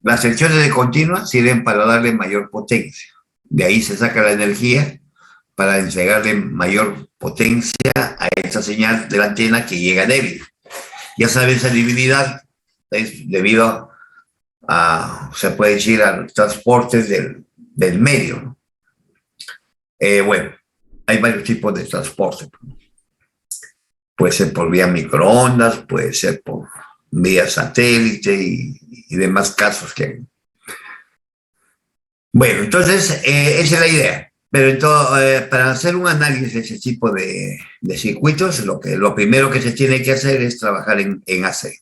Las secciones de continua sirven para darle mayor potencia. De ahí se saca la energía para entregarle mayor potencia a esta señal de la antena que llega débil. Ya sabes, esa debilidad es debido a, se puede decir, a los transportes del medio, ¿no? Bueno, hay varios tipos de transporte. Puede ser por vía microondas, puede ser por vía satélite y demás casos que hay. Bueno, entonces, esa es la idea. Pero entonces, para hacer un análisis de ese tipo de circuitos, lo primero que se tiene que hacer es trabajar en AC.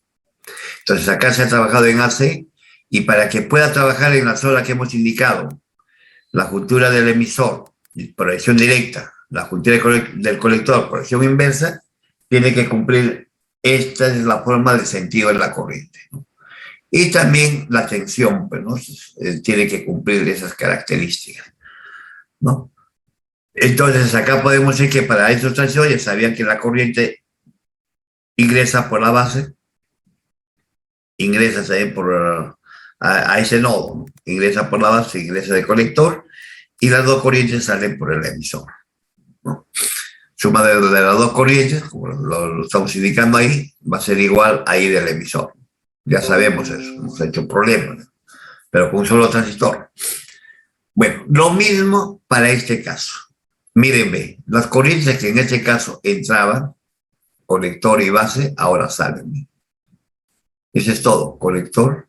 Entonces, acá se ha trabajado en AC y para que pueda trabajar en la zona que hemos indicado, la juntura del emisor, proyección directa, la juntura del colector, proyección inversa, tiene que cumplir, esta es la forma de sentido de la corriente, ¿no? Y también la tensión, pues, ¿no? Tiene que cumplir esas características, ¿no? Entonces acá podemos decir que para estos transistores sabían que la corriente ingresa por la base, ingresa también por a ese nodo, ¿no? Ingresa por la base, ingresa del colector y las dos corrientes salen por el emisor, ¿no? Suma de las dos corrientes, como lo estamos indicando ahí, va a ser igual ahí del emisor. Ya sabemos eso, hemos hecho problemas, pero con un solo transistor. Bueno, lo mismo para este caso. Miren, ve, las corrientes que en este caso entraban, colector y base, ahora salen. Eso es todo, colector,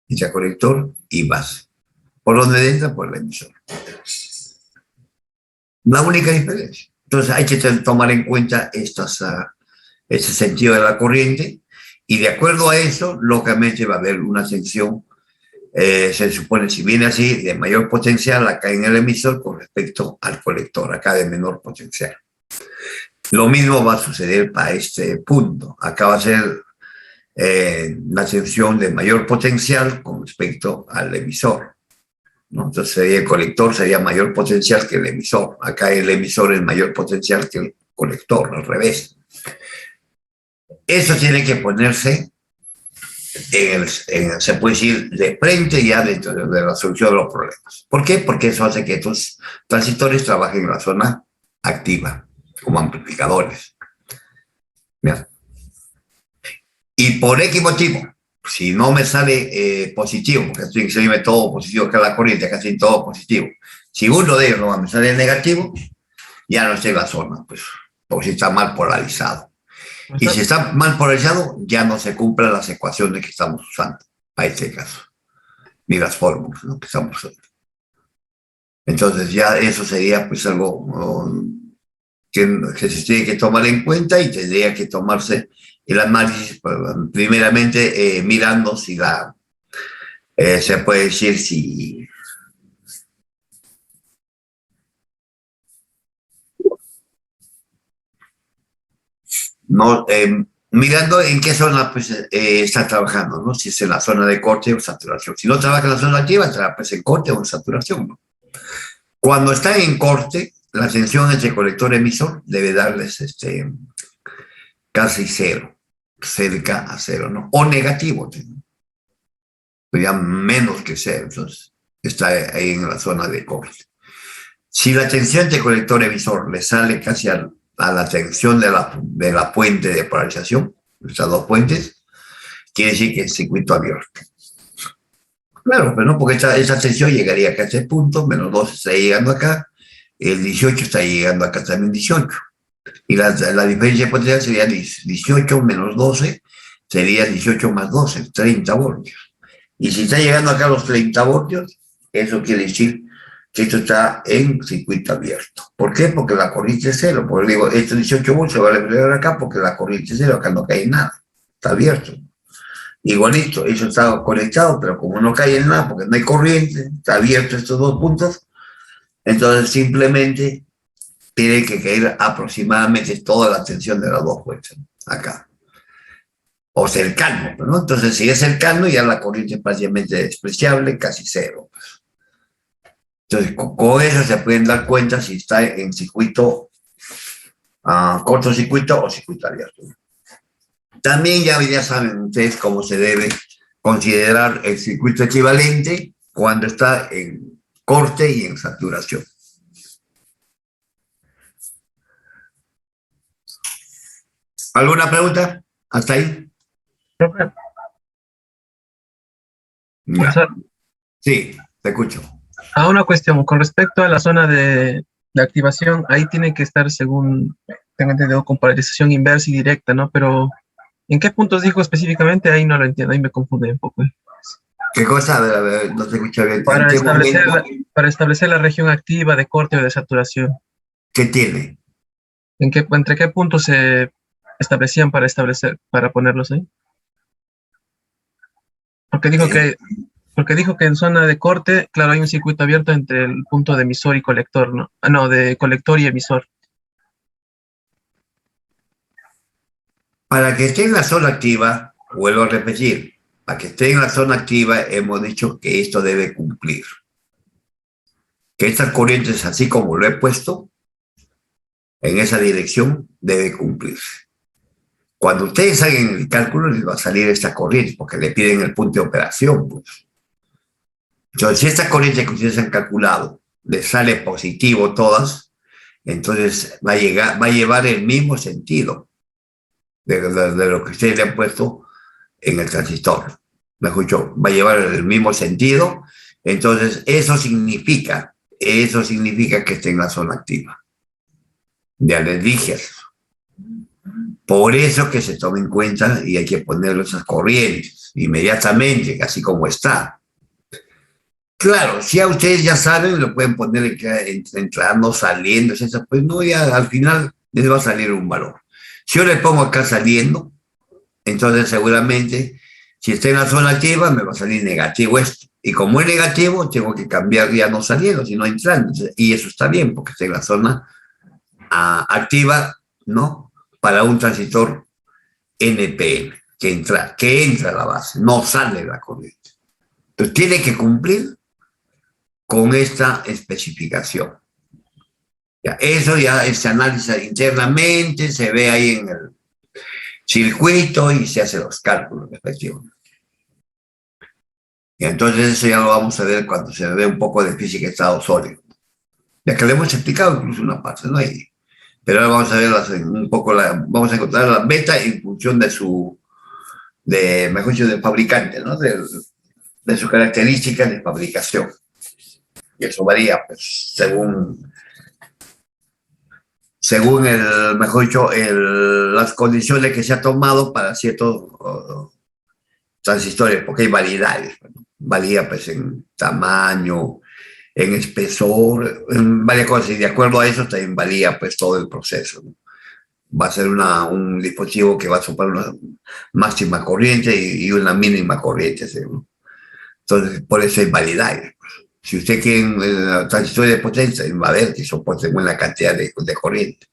interconector y base. ¿Por dónde entra? Por el emisor. La única diferencia. Entonces hay que tomar en cuenta ese sentido de la corriente y de acuerdo a eso, lógicamente va a haber una sección, se supone, si viene así, de mayor potencial acá en el emisor con respecto al colector, acá de menor potencial. Lo mismo va a suceder para este punto. Acá va a ser la sección de mayor potencial con respecto al emisor, ¿no? Entonces el colector sería mayor potencial que el emisor. Acá el emisor es mayor potencial que el colector, al revés. Eso tiene que ponerse se puede decir, de frente ya dentro de la solución de los problemas. ¿Por qué? Porque eso hace que estos transistores trabajen en la zona activa, como amplificadores. ¿Ya? Y por X motivo, si no me sale positivo, porque estoy en todo positivo, acá la corriente, acá estoy todo positivo. Si uno de ellos no me sale negativo, ya no estoy en la zona, pues, porque está mal polarizado. Y si está mal polarizado, ya no se cumplen las ecuaciones que estamos usando para este caso, ni las fórmulas, ¿no?, que estamos usando. Entonces ya eso sería pues algo que se tiene que tomar en cuenta y tendría que tomarse el análisis primeramente mirando si se puede decir si no, mirando en qué zona pues, está trabajando, ¿no? Si es en la zona de corte o saturación. Si no trabaja en la zona activa, trabaja pues, en corte o en saturación, ¿no? Cuando está en corte, la tensión entre colector y emisor debe darles casi cero, cerca a cero, ¿no? O negativo, ya menos que cero, entonces está ahí en la zona de corte. Si la tensión entre colector y emisor le sale casi a la tensión de la puente de polarización, estas dos puentes, quiere decir que es circuito abierto. Claro, pero no, porque esa tensión llegaría acá a este punto, menos 2 está llegando acá, el 18 está llegando acá también 18. Y la diferencia de potencial sería 18 menos 12, sería 18 más 12, 30 voltios. Y si está llegando acá a los 30 voltios, eso quiere decir que esto está en circuito abierto. ¿Por qué? Porque la corriente es cero. Porque digo, estos 18 voltios se va a reflejar acá porque la corriente es cero, acá no cae nada, está abierto. Igualito, eso está conectado, pero como no cae en nada porque no hay corriente, está abierto estos dos puntos, entonces simplemente tiene que caer aproximadamente toda la tensión de las dos fuerzas, acá. O cercano, ¿no? Entonces, si es cercano, ya la corriente es prácticamente despreciable, casi cero. Entonces, con eso se pueden dar cuenta si está en circuito, cortocircuito o circuito abierto. También ya saben ustedes cómo se debe considerar el circuito equivalente cuando está en corte y en saturación. ¿Alguna pregunta? ¿Hasta ahí? Profe, Ya. Sí, te escucho. una cuestión con respecto a la zona de activación, ahí tiene que estar, según tengo entendido, con polarización inversa y directa, ¿no? Pero ¿en qué puntos dijo específicamente? Ahí no lo entiendo, ahí me confunde un poco. ¿Qué cosa? A ver, no te escucho bien. ¿En Para qué establecer, momento? para establecer la región activa de corte o de saturación, ¿Qué tiene? ¿entre qué puntos se establecían para establecer, para ponerlos ahí? Porque dijo Eh, que, porque dijo que en zona de corte, claro, hay un circuito abierto entre el punto de emisor y colector, ¿no? Ah, no, de colector y emisor. Para que esté en la zona activa, vuelvo a repetir, para que esté en la zona activa hemos dicho que esto debe cumplir. Que estas corrientes, así como lo he puesto, en esa dirección debe cumplirse. Cuando ustedes hagan el cálculo, les va a salir esta corriente, porque le piden el punto de operación. Pues. Entonces, si esta corriente que ustedes han calculado les sale positivo todas, entonces va a llevar el mismo sentido de lo que ustedes le han puesto en el transistor. Mejor dicho, va a llevar el mismo sentido. Entonces, eso significa que esté en la zona activa. Ya les dije eso. Por eso que se tome en cuenta y hay que ponerlo esas corrientes inmediatamente, así como está. Claro, si a ustedes ya saben, lo pueden poner entrando, saliendo, pues no, ya al final les va a salir un valor. Si yo le pongo acá saliendo, entonces seguramente si está en la zona activa me va a salir negativo esto. Y como es negativo, tengo que cambiar ya no saliendo, sino entrando. Y eso está bien, porque está en la zona activa, ¿no? Para un transitor NPN, que entra a la base, no sale la corriente. Entonces tiene que cumplir con esta especificación. Ya, eso ya se analiza internamente, se ve ahí en el circuito y se hacen los cálculos respectivos. Y entonces eso ya lo vamos a ver cuando se ve un poco de física de estado sólido. Ya que le hemos explicado incluso una parte, ¿no? Pero ahora vamos a ver un poco, vamos a encontrar la beta en función mejor dicho, del fabricante, ¿no? De sus características de fabricación. Y eso varía, pues, según mejor dicho, las condiciones que se ha tomado para ciertos transistores, porque hay variedades. ¿No? Varía, pues, en tamaño, en espesor, en varias cosas, y de acuerdo a eso también varía, pues, todo el proceso. ¿No? Va a ser un dispositivo que va a soplar una máxima corriente y una mínima corriente. ¿Sí? ¿No? Entonces, por eso hay variedades. Si usted quiere un transistor de potencia, va a ver que soporte buena cantidad de corriente.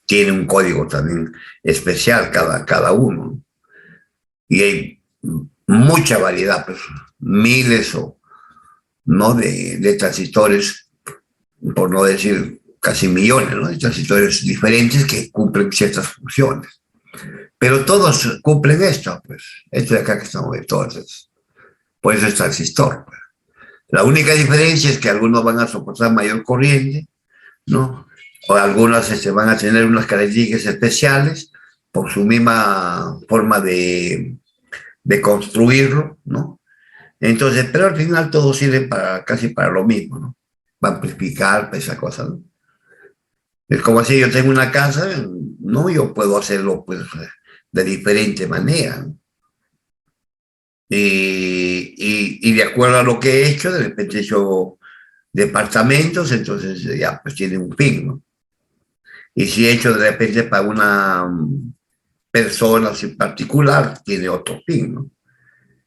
Tiene un código también especial cada uno. Y hay mucha variedad, pues, miles ¿no? de transistores, por no decir casi millones, ¿no? De transistores diferentes que cumplen ciertas funciones. Pero todos cumplen esto, pues, esto de acá que estamos viendo, entonces. Por eso es transistor. Pues. La única diferencia es que algunos van a soportar mayor corriente, ¿no? O algunos van a tener unas características especiales por su misma forma de construirlo, ¿no? Entonces, pero al final todos sirven casi para lo mismo, ¿no? Va a amplificar esa cosa, ¿no? Es como si yo tengo una casa, ¿no? Yo puedo hacerlo, pues, de diferente manera, ¿no? Y de acuerdo a lo que he hecho, de repente he hecho departamentos, entonces ya pues tiene un fin, ¿no? Y si he hecho de repente para una persona en particular, tiene otro fin, ¿no?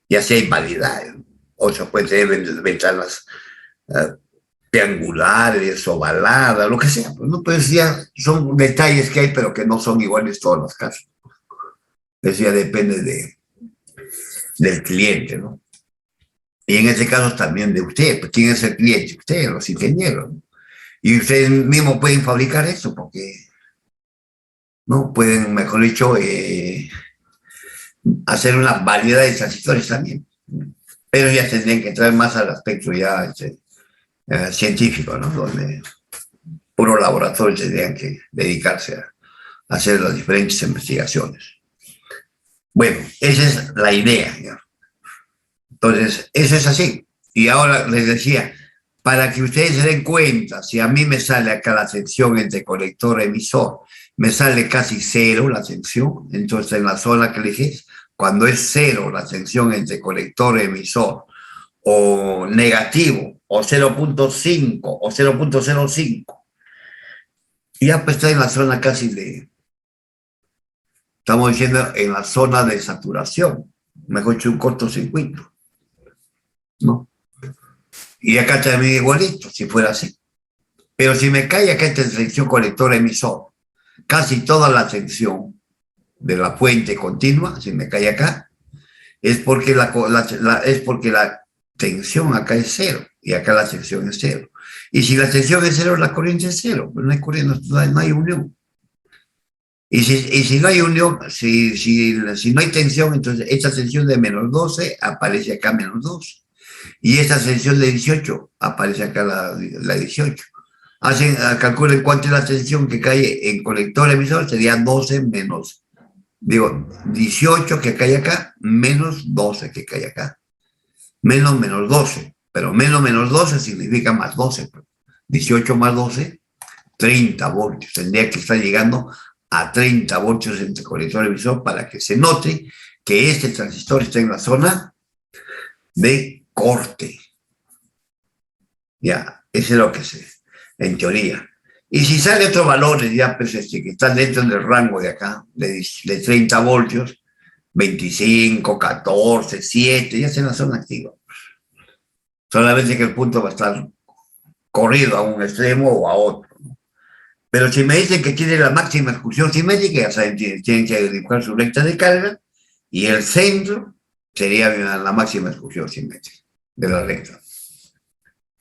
Y así hay variedades. ¿No? O sea, puede tener ventanas uh, triangulares, ovaladas, lo que sea. Pues, ¿no? Pues ya son detalles que hay, pero que no son iguales todos los casos. Eso ya depende del cliente, ¿no? Y en este caso también de usted, pues ¿quién es el cliente? Usted, los ingenieros. ¿No? Y ustedes mismos pueden fabricar eso porque, ¿no? Pueden, mejor dicho, hacer una variedad de transistores también. Pero ya tendrían que entrar más al aspecto ya científico, ¿no? Donde puro laboratorio tendrían que dedicarse a hacer las diferentes investigaciones. Bueno, esa es la idea, ¿no? Entonces, eso es así. Y ahora les decía, para que ustedes se den cuenta, si a mí me sale acá la tensión entre colector y emisor, me sale casi cero la tensión, entonces en la zona que elegís, cuando es cero la tensión entre colector y emisor, o negativo, o 0.5, o 0.05, ya pues está en la zona casi estamos diciendo en la zona de saturación, mejor dicho, un cortocircuito, ¿no? Y acá también igualito, si fuera así. Pero si me cae acá esta tensión colector-emisor, casi toda la tensión de la fuente continua, si me cae acá, es porque es porque la tensión acá es cero y acá la tensión es cero. Y si la tensión es cero, la corriente es cero, pero no hay corriente, no hay unión. Y si no hay unión, si no hay tensión, entonces esta tensión de menos 12 aparece acá menos 12. Y esta tensión de 18 aparece acá la 18. Calculen cuánto es la tensión que cae en colector emisor, sería 12 menos, digo, 18 que cae acá, menos 12 que cae acá. Menos 12, pero menos 12 significa más 12. 18 más 12, 30 voltios. Tendría que estar llegando a 30 voltios entre colector emisor para que se note que este transistor está en la zona de corte. Ya, eso es lo que sé, en teoría. Y si sale otros valores, ya pues que están dentro del rango de acá, de 30 voltios, 25, 14, 7, ya se en la zona activa. Solamente que el punto va a estar corrido a un extremo o a otro. Pero si me dicen que tiene la máxima excursión simétrica, ya saben, tienen que dibujar su recta de carga, y el centro sería la máxima excursión simétrica de la recta.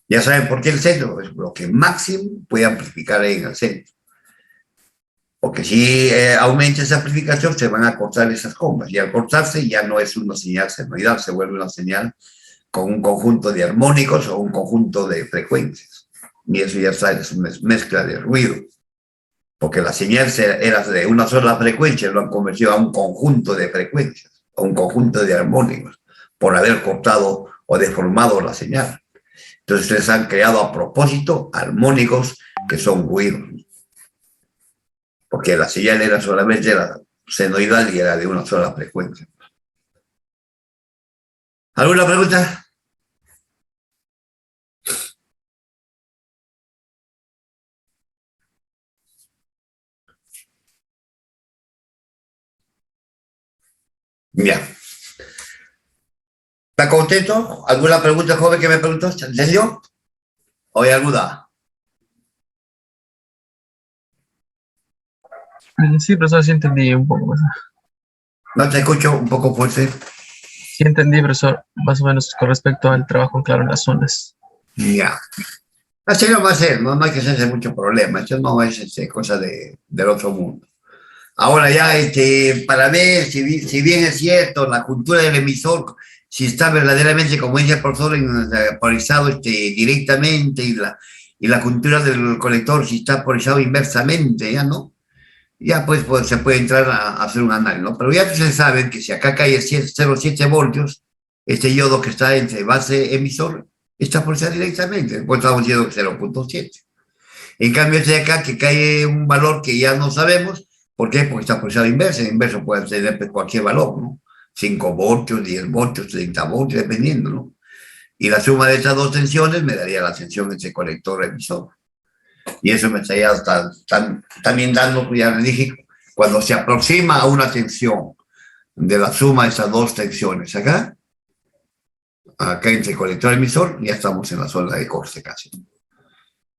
Ya saben por qué el centro, es lo que máximo puede amplificar en el centro. Porque si aumenta esa amplificación, se van a cortar esas combas. Y al cortarse ya no es una señal senoidal, se vuelve una señal con un conjunto de armónicos o un conjunto de frecuencias. Y eso ya está, es una mezcla de ruido. Porque la señal era de una sola frecuencia, lo han convertido a un conjunto de frecuencias, a un conjunto de armónicos, por haber cortado o deformado la señal. Entonces ustedes han creado a propósito armónicos que son ruidos. Porque la señal era solamente senoidal y era de una sola frecuencia. ¿Alguna pregunta? Ya. ¿Está contento? ¿Alguna pregunta, joven, que me preguntó? ¿Entendió? ¿O hay alguna? Sí, profesor, sí entendí un poco más. No te escucho un poco fuerte. Sí entendí, profesor, más o menos con respecto al trabajo en claro en las zonas. Ya. Así no va a ser, no hay que hacerse mucho problema. Esto no es cosa del otro mundo. Ahora ya, para ver si bien es cierto, la cultura del emisor, si está verdaderamente, como dice el profesor, polarizado directamente, y la cultura del colector, si está polarizado inversamente, ya no. Ya pues se puede entrar a hacer un análisis, ¿no? Pero ya se sabe que si acá cae 0,7 voltios, este yodo que está entre base emisor está polarizado directamente, después estamos diciendo que 0,7. En cambio, este de acá que cae un valor que ya no sabemos. ¿Por qué? Porque está polarizado inverso. El inverso puede tener cualquier valor, ¿no? 5 voltios, 10 voltios, 30 voltios, dependiendo, ¿no? Y la suma de estas dos tensiones me daría la tensión entre colector y emisor. Y eso me estaría también dando, ya le dije, cuando se aproxima a una tensión de la suma de esas dos tensiones acá entre colector y emisor, ya estamos en la zona de corte casi.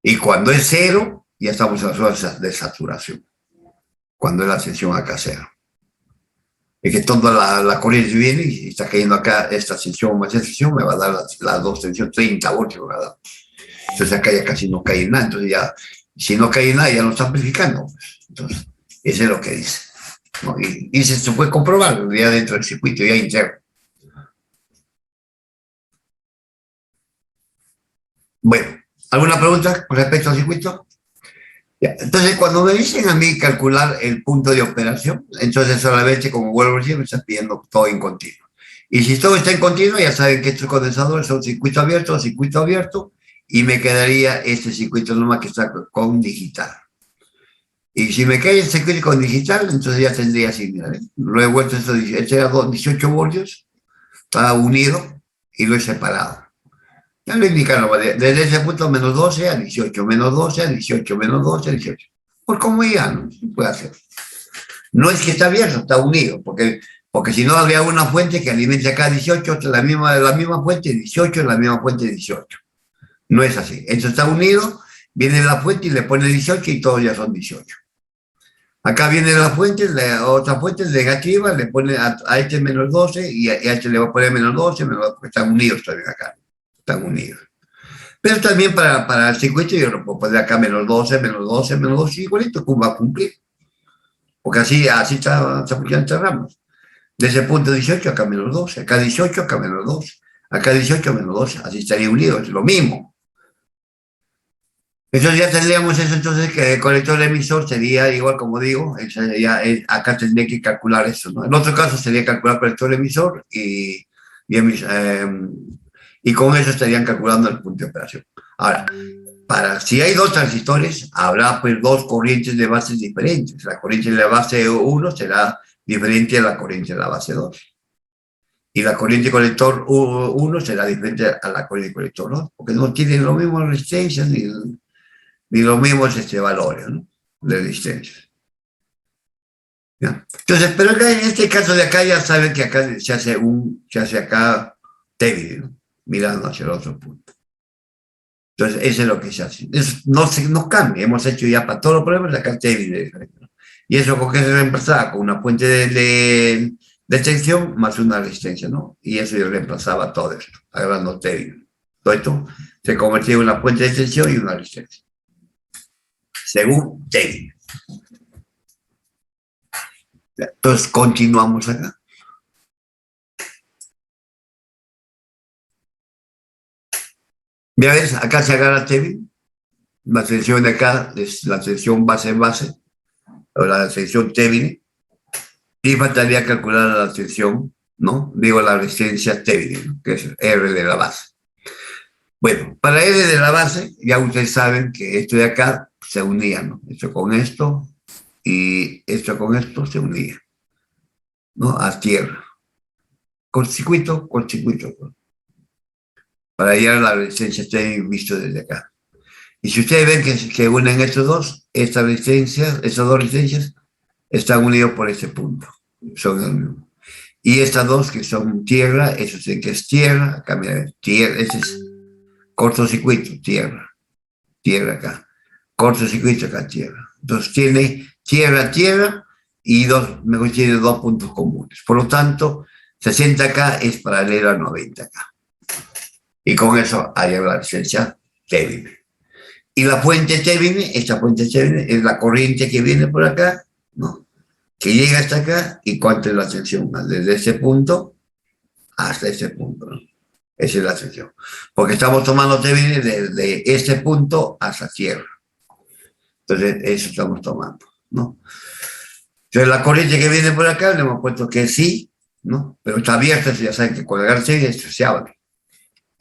Y cuando es cero, ya estamos en la zona de saturación. Cuando es la tensión acá cero. Es que toda la corriente viene y está cayendo acá esta tensión más esta tensión, me va a dar las dos tensiones, 30 voltios, ¿verdad? Entonces acá ya casi no cae nada, entonces ya, si no cae nada, ya no está amplificando. Entonces, eso es lo que dice, ¿no? Y se puede comprobar ya dentro del circuito, ya interno. Bueno, ¿alguna pregunta con respecto al circuito? Ya. Entonces, cuando me dicen a mí calcular el punto de operación, entonces solamente, como vuelvo a decir, me están pidiendo todo en continuo. Y si todo está en continuo, ya saben que estos condensadores son circuito abierto, y me quedaría este circuito nomás que está con digital. Y si me cae el circuito con digital, entonces ya tendría así, mira, ¿eh? Lo he vuelto, este era 18 voltios, está unido y lo he separado. Ya lo indicaron, desde ese punto menos 12 a 18, menos 12 a 18, menos 12 a 18. Por comodidad, ¿no? Se puede hacer. No es que está abierto, está unido, porque si no habría una fuente que alimente acá 18, la misma fuente 18, la misma fuente 18. No es así. Esto está unido, viene la fuente y le pone 18 y todos ya son 18. Acá viene la fuente, otra fuente negativa, le pone a este menos 12 y a este le va a poner menos 12, porque están unidos también acá. Están unidos. Pero también para el circuito yo lo puedo poner acá menos 12, menos 12, menos 12, igualito va a cumplir. Porque así está funcionando ramos. De ese punto 18 acá menos 12, acá 18 acá menos 12, acá 18 menos 12, así estaría unido, es lo mismo. Entonces ya tendríamos eso, entonces que el colector emisor sería igual, como digo, acá tendría que calcular eso, ¿no? En otro caso sería calcular colector emisor y con eso estarían calculando el punto de operación. Ahora, si hay dos transistores, habrá pues dos corrientes de bases diferentes. La corriente de la base 1 será diferente a la corriente de la base 2. Y la corriente colector 1 será diferente a la corriente colector 2, porque no tienen las mismas resistencias ni los mismos valores, ¿no? De resistencia. ¿Ya? Entonces, pero acá, en este caso de acá ya saben que acá se hace acá Tevin, ¿no? Mirando hacia el otro punto. Entonces, eso es lo que se hace. Eso no cambia, hemos hecho ya para todos los problemas acá Tevin, ¿no? Y eso con que se reemplazaba con una fuente de tensión más una resistencia, ¿no? Y eso ya reemplazaba todo esto, agarrando Tevin. Todo esto se convertía en una fuente de tensión y una resistencia, según Tevin. Entonces, continuamos acá. Ya ves, acá se agarra Tevin. La tensión de acá es la tensión base-base, o la tensión Tevin. Y faltaría calcular la tensión, ¿no? Digo, la resistencia Tevin, ¿no? Que es R de la base. Bueno, para R de la base, ya ustedes saben que esto de acá se unía, ¿no? Esto con esto y esto con esto se unía, ¿no? A tierra. Con circuito. Para llegar a la resistencia Tevin visto desde acá. Y si ustedes ven que unen estos dos, estas dos resistencias están unidos por este punto. Son el mismo. Y estas dos que son tierra, eso sí que es tierra, acá mira, tierra, ese es cortocircuito, tierra acá. Cortocircuito acá, tierra. Entonces tiene tierra, y tiene dos puntos comunes. Por lo tanto, 60 acá es paralelo a 90 acá. Y con eso hay la resistencia Tevin. Y la fuente Tevin, esta fuente Tevin es la corriente que viene por acá, ¿no? Que llega hasta acá, y cuánto es la sección, desde ese punto hasta ese punto, ¿no? Esa es la sección. Porque estamos tomando Tevin desde este punto hasta tierra. Entonces, eso estamos tomando, ¿no? Entonces, la corriente que viene por acá, le hemos puesto que sí, ¿no? Pero está abierta, ya saben que colgarse esto se abre.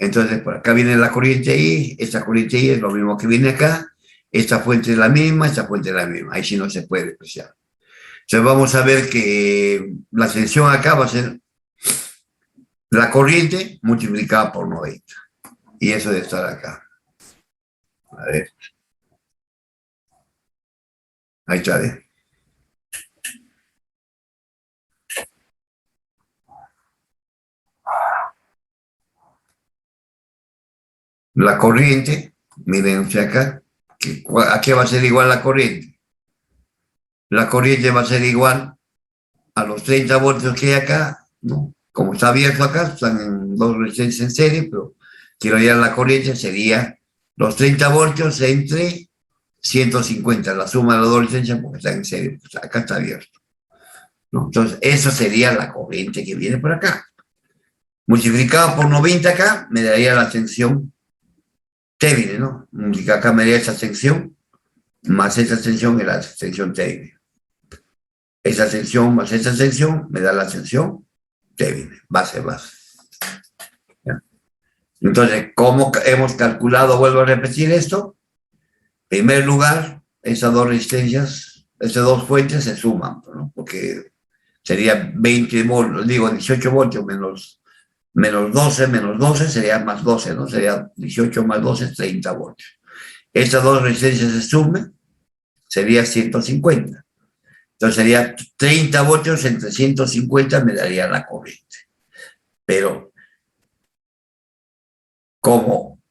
Entonces, por acá viene la corriente I, esta corriente I es lo mismo que viene acá, esta fuente es la misma, esta fuente es la misma, ahí sí no se puede despreciar. Entonces vamos a ver que la tensión acá va a ser la corriente multiplicada por 90, y eso debe estar acá. A ver. Ahí está, ¿eh? La corriente, miren ustedes acá, ¿a qué va a ser igual la corriente? La corriente va a ser igual a los 30 voltios que hay acá, ¿no? Como está abierto acá, están en dos resistencias en serie, pero quiero hallar la corriente, sería los 30 voltios entre 150, la suma de las dos resistencias porque están en serie, pues acá está abierto, ¿no? Entonces, esa sería la corriente que viene por acá. Multiplicado por 90 acá, me daría la tensión Tevin, ¿no? Y acá me daría esa tensión, más esa tensión y la tensión Tevin. Esa tensión más esa tensión me da la tensión Tevin, base, base. ¿Ya? Entonces, ¿cómo hemos calculado? Vuelvo a repetir esto. En primer lugar, esas dos resistencias, esas dos fuentes se suman, ¿no? Porque sería 20 voltios, digo 18 voltios menos 12 sería más 12, ¿no? Sería 18 más 12, 30 voltios. Estas dos resistencias se sumen, sería 150. Entonces sería 30 voltios entre 150 me daría la corriente. Pero como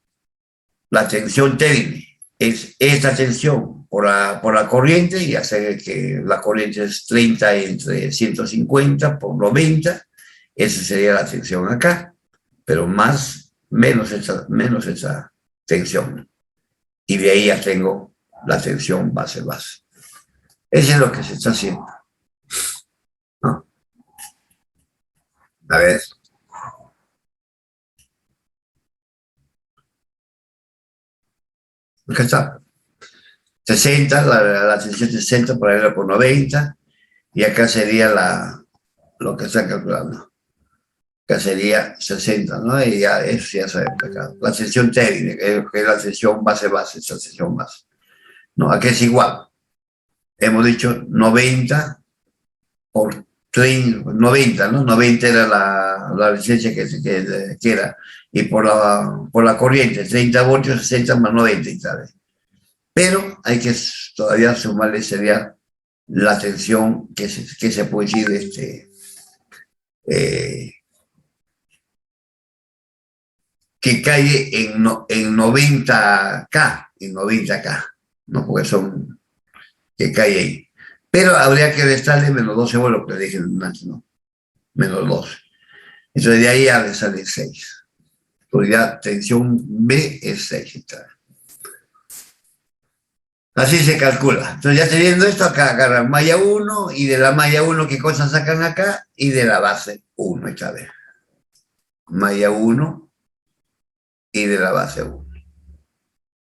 la tensión Tevin es esta tensión por la corriente, y hacer que la corriente es 30 entre 150 por 90, esa sería la tensión acá, pero menos esa tensión. Y de ahí ya tengo la tensión base-base. Eso es lo que se está haciendo, ¿no? A ver. Acá está. 60, la tensión 60 por ahí por 90, y acá sería lo que está calculando. Acá sería 60, ¿no? Y ya eso ya sabemos acá. La tensión técnica, que es la tensión base-base, esa tensión base. No, aquí es igual. Hemos dicho 90 por 30, 90, ¿no? 90 era la resistencia que era. Y por la corriente, 30 voltios, 60 más 90 y tal. Pero hay que todavía sumarle, sería la tensión que se puede decir eh, que cae en 90K, ¿no? Porque son, que cae ahí. Pero habría que restarle menos 12 vuelos, que le dije antes, ¿no? Menos 12. Entonces de ahí ha de salir 6. Pues ya tensión B es 6. Así se calcula. Entonces ya teniendo esto, acá agarran malla 1 y de la malla 1 qué cosas sacan acá y de la base 1 esta vez. Malla 1 y de la base 1.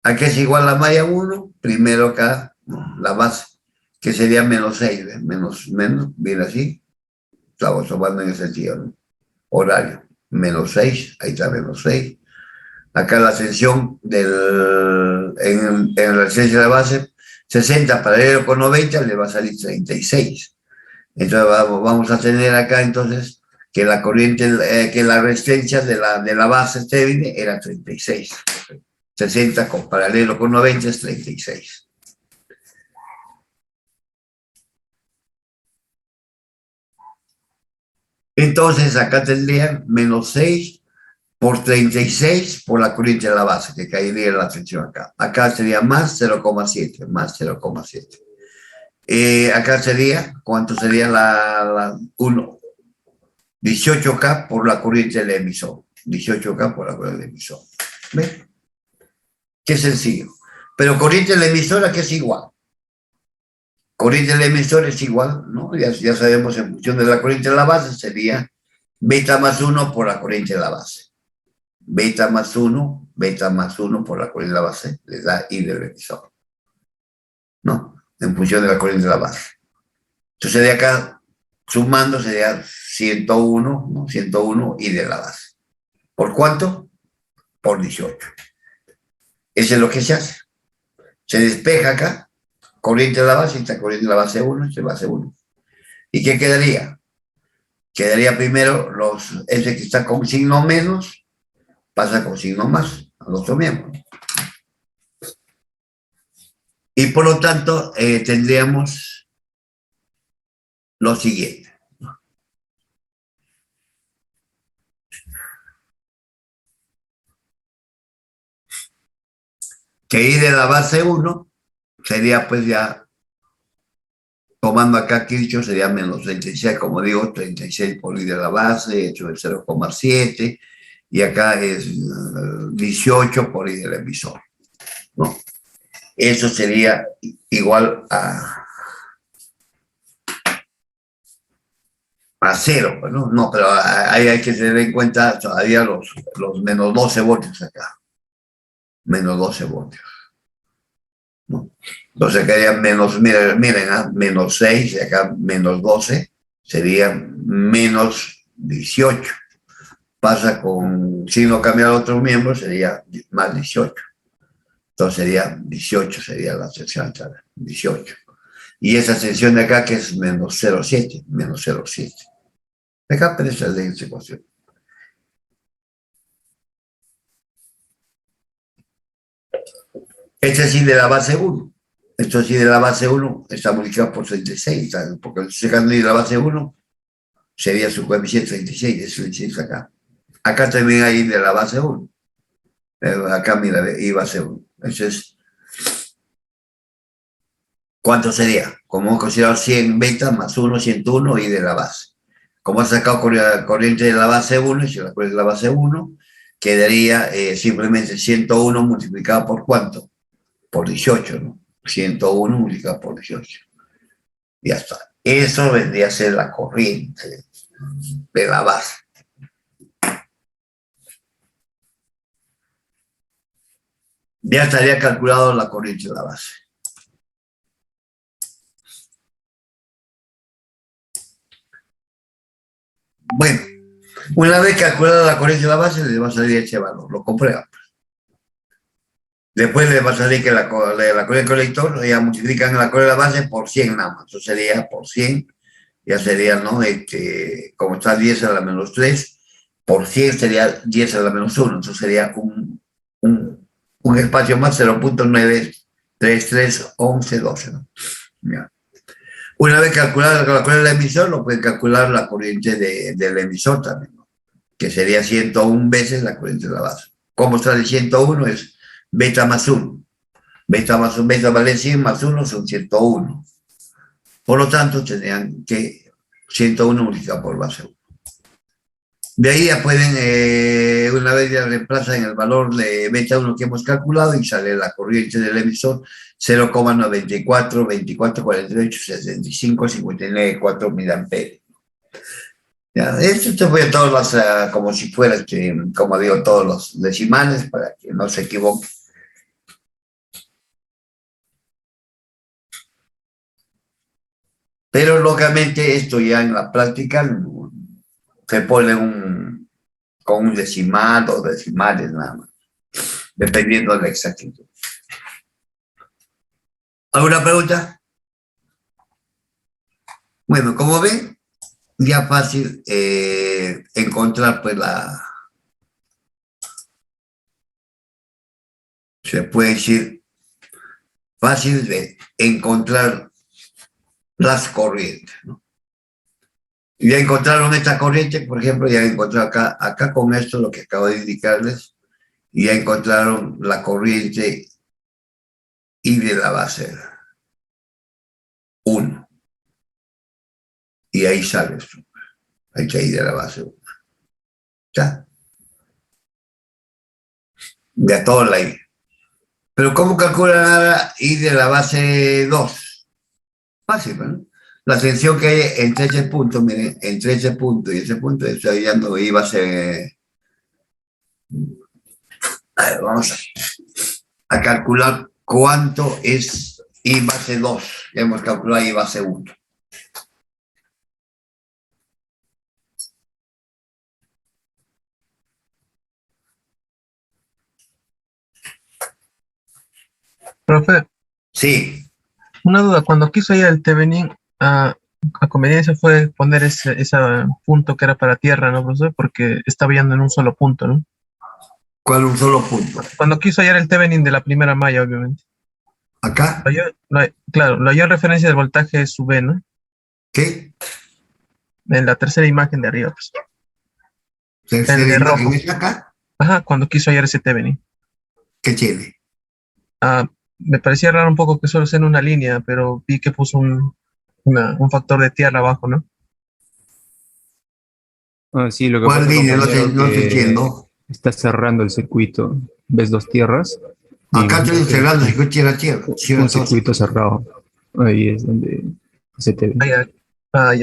¿A qué es igual la malla 1? Primero acá, no, la base, que sería menos 6, ¿ves? Menos, viene así. Estamos tomando en ese sentido, ¿no? Horario, menos 6, ahí está menos 6. Acá la tensión en la resistencia de la base, 60 paralelo con 90 le va a salir 36. Entonces vamos a tener acá entonces que la corriente, que la resistencia de la base Tevin era 36. 60 con paralelo con 90 es 36. Entonces acá tendrían menos 6 por 36 por la corriente de la base, que caería la tensión acá. Acá sería más 0,7, más 0,7. Acá sería, ¿cuánto sería la 1? 18K por la corriente del emisor. 18K por la corriente del emisor. ¿Ves? Qué sencillo. Pero corriente del emisor aquí es igual. Corriente del emisor es igual, ¿no? Ya sabemos, en función de la corriente de la base sería beta más 1 por la corriente de la base. Beta más 1 por la corriente de la base, le da I del emisor, ¿no? En función de la corriente de la base. Entonces de acá, sumando, sería 101, ¿no? 101 I de la base. ¿Por cuánto? Por 18. Eso es lo que se hace. Se despeja acá, corriente de la base, esta corriente de la base 1, esta base 1. ¿Y qué quedaría? Quedaría primero ese que está con signo menos, pasa con signo más, al otro miembro. Y por lo tanto, tendríamos lo siguiente. Que I de la base 1 sería pues ya, tomando acá Kirchhoff, sería menos 36, como digo, 36 por I de la base, hecho el 0,7, y acá es 18 por I del emisor, ¿no? Eso sería igual a 0, ¿no? No, pero ahí hay que tener en cuenta todavía los menos 12 voltios acá. menos 12 voltios, ¿no? Entonces quedaría menos, miren, menos 6 y acá menos 12, sería menos 18. Pasa con, si no cambiar otro miembro, sería más 18. Entonces sería 18, sería la sección 18. Y esa sección de acá que es menos 0,7, menos 0,7. Acá aparece la ecuación. Este sí de la base 1. Esto sí de la base 1 está multiplicado por 36, ¿sabes? Porque si sacando de la base 1 sería su coeficiente 36, eso le dice acá. Acá también hay de la base 1. Acá mira, y base 1. Entonces, ¿cuánto sería? Como hemos considerado 100 beta más 1, 101 y de la base. Como ha sacado corriente de la base 1, y si la corriente de la base 1, quedaría simplemente 101 multiplicado por ¿cuánto? Por 18, ¿no? 101 multiplicado por 18. Ya está. Eso vendría a ser la corriente de la base. Ya estaría calculado la corriente de la base. Bueno, una vez calculada la corriente de la base, le va a salir ese valor, lo comprueba. Después le va a salir que la corriente colector ya multiplican la corriente de la base por 100 nada más. Eso sería por 100, ya sería, ¿no? Como está 10 a la menos 3, por 100 sería 10 a la menos 1. Entonces sería un espacio más 0.9331112, ¿no? Ya. Una vez calculada la corriente del emisor, lo pueden calcular la corriente del emisor también, ¿no? Que sería 101 veces la corriente de la base. ¿Cómo sale 101? Es beta más 1. Beta más 1, beta vale 100 más 1 son 101. Por lo tanto, tendrían que 101 multiplicado por base 1. De ahí ya pueden, una vez ya reemplazan el valor de beta 1 que hemos calculado y sale la corriente del emisor 0,94, 24, 48, 65, 59, 4 miliamperios. Ya, esto te voy a todas las, como si fuera, como digo, todos los decimales para que no se equivoque. Pero lógicamente esto ya en la práctica se pone con un decimal o decimales nada más, dependiendo de la exactitud. ¿Alguna pregunta? Bueno, como ven, ya fácil encontrar pues se puede decir, fácil de encontrar las corrientes, ¿no? Ya encontraron esta corriente, por ejemplo, ya encontraron acá con esto lo que acabo de indicarles, y ya encontraron la corriente I de la base 1. Y ahí sale esto. Ahí está I de la base 1. ¿Ya? De todo la I. Pero ¿cómo calculan ahora I de la base 2? Fácil, ¿no? La tensión que hay entre ese punto, miren, entre ese punto y ese punto, estoy dando I base. A ver, vamos a calcular cuánto es I base 2. Ya hemos calculado I base 1. Profe, Sí, una duda, cuando quiso ir el Thevenin, a conveniencia fue poner ese punto que era para tierra, ¿no, profesor? Porque estaba yendo en un solo punto, ¿no? ¿cuál un solo punto? Cuando quiso hallar el Thevenin de la primera malla, obviamente. ¿Acá? Claro, lo halló en referencia del voltaje sub V, ¿no? ¿Qué? En la tercera imagen de arriba, pues. El Tercera de imagen rojo. es acá. Ajá, cuando quiso hallar ese Thevenin. ¿Qué tiene? Me parecía raro un poco que solo sea en una línea, pero vi que puso un factor de tierra abajo, ¿no? Sí, lo que ¿Cuál pasa, línea? compañero, No te que entiendo. está cerrando el circuito. ¿Ves dos tierras? Y Acá estoy cerrando, si tierra, un cierra todo. circuito cerrado. Ahí es donde se te ve. Ya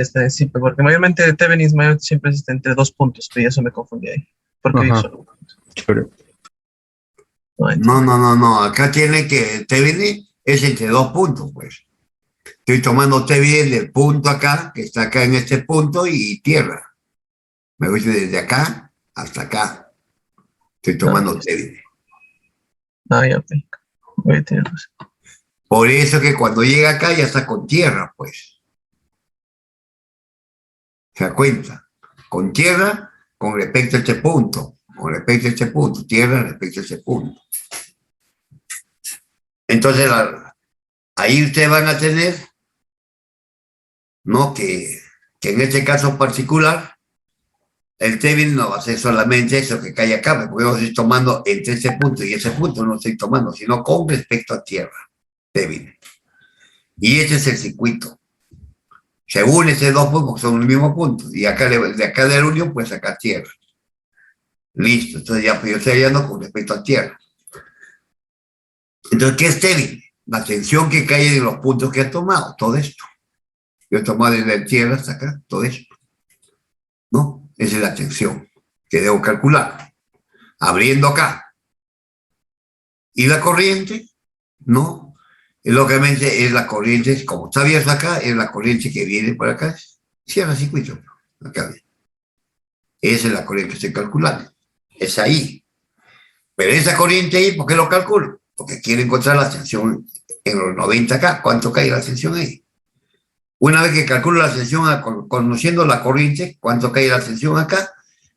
está, sí, porque mayormente Thevenin mayormente siempre existe entre dos puntos, pero ya eso me confundí ahí. Porque vi Ajá, solo. chévere. No entiendo. No. Acá tiene que TBD es entre dos puntos, pues. Estoy tomando TBD del punto acá, que está acá en este punto, y tierra. Me voy desde acá hasta acá. Estoy No, tomando TBD. no, ya, pues. Voy a tener razón. Por eso que cuando llega acá ya está con tierra, pues. ¿Se da cuenta? Con tierra con respecto a este punto. Con respecto a este punto. Tierra respecto a este punto. Entonces, ahí ustedes van a tener, ¿no? Que en este caso particular, el Tevin no va a ser solamente eso que cae acá, porque yo estoy tomando entre ese punto y ese punto, no estoy tomando, sino con respecto a tierra, Tevin. Y este es el circuito. Se unen estos dos puntos, son el mismo punto, y acá de acá del unión, pues acá tierra. Listo, entonces ya pues yo estoy hallando con respecto a tierra. Entonces, ¿qué es Tevin? La tensión que cae en los puntos que ha tomado, todo esto. Yo he tomado desde tierra hasta acá, todo esto, ¿no? Esa es la tensión que debo calcular. Abriendo acá. Y la corriente, ¿no? Y lógicamente es la corriente, como está abierta acá, es la corriente que viene por acá. Cierra circuito. Acá. Esa es la corriente que estoy calculando. Es ahí. Pero esa corriente ahí, ¿por qué lo calculo? Porque quiero encontrar la tensión en los 90 acá. ¿Cuánto cae la tensión ahí? Una vez que calculo la tensión, conociendo la corriente, cuánto cae la tensión acá,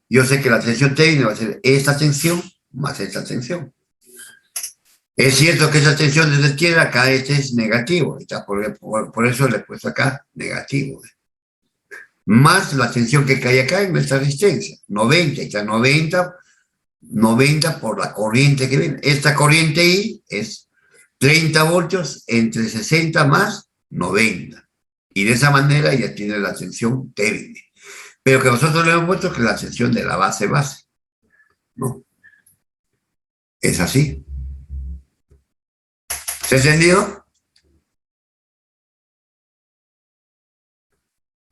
yo sé que la tensión técnica va a ser esta tensión más esta tensión. Es cierto que esa tensión desde tierra acá este es negativo, por eso le he puesto acá negativo. Más la tensión que cae acá en nuestra resistencia, 90, está 90 por la corriente que viene. Esta corriente ahí es 30 voltios entre 60 más 90. Y de esa manera ya tiene la tensión Tevin. Pero que nosotros le hemos puesto que la tensión de la base, ¿no? Es así. ¿Se ha entendido?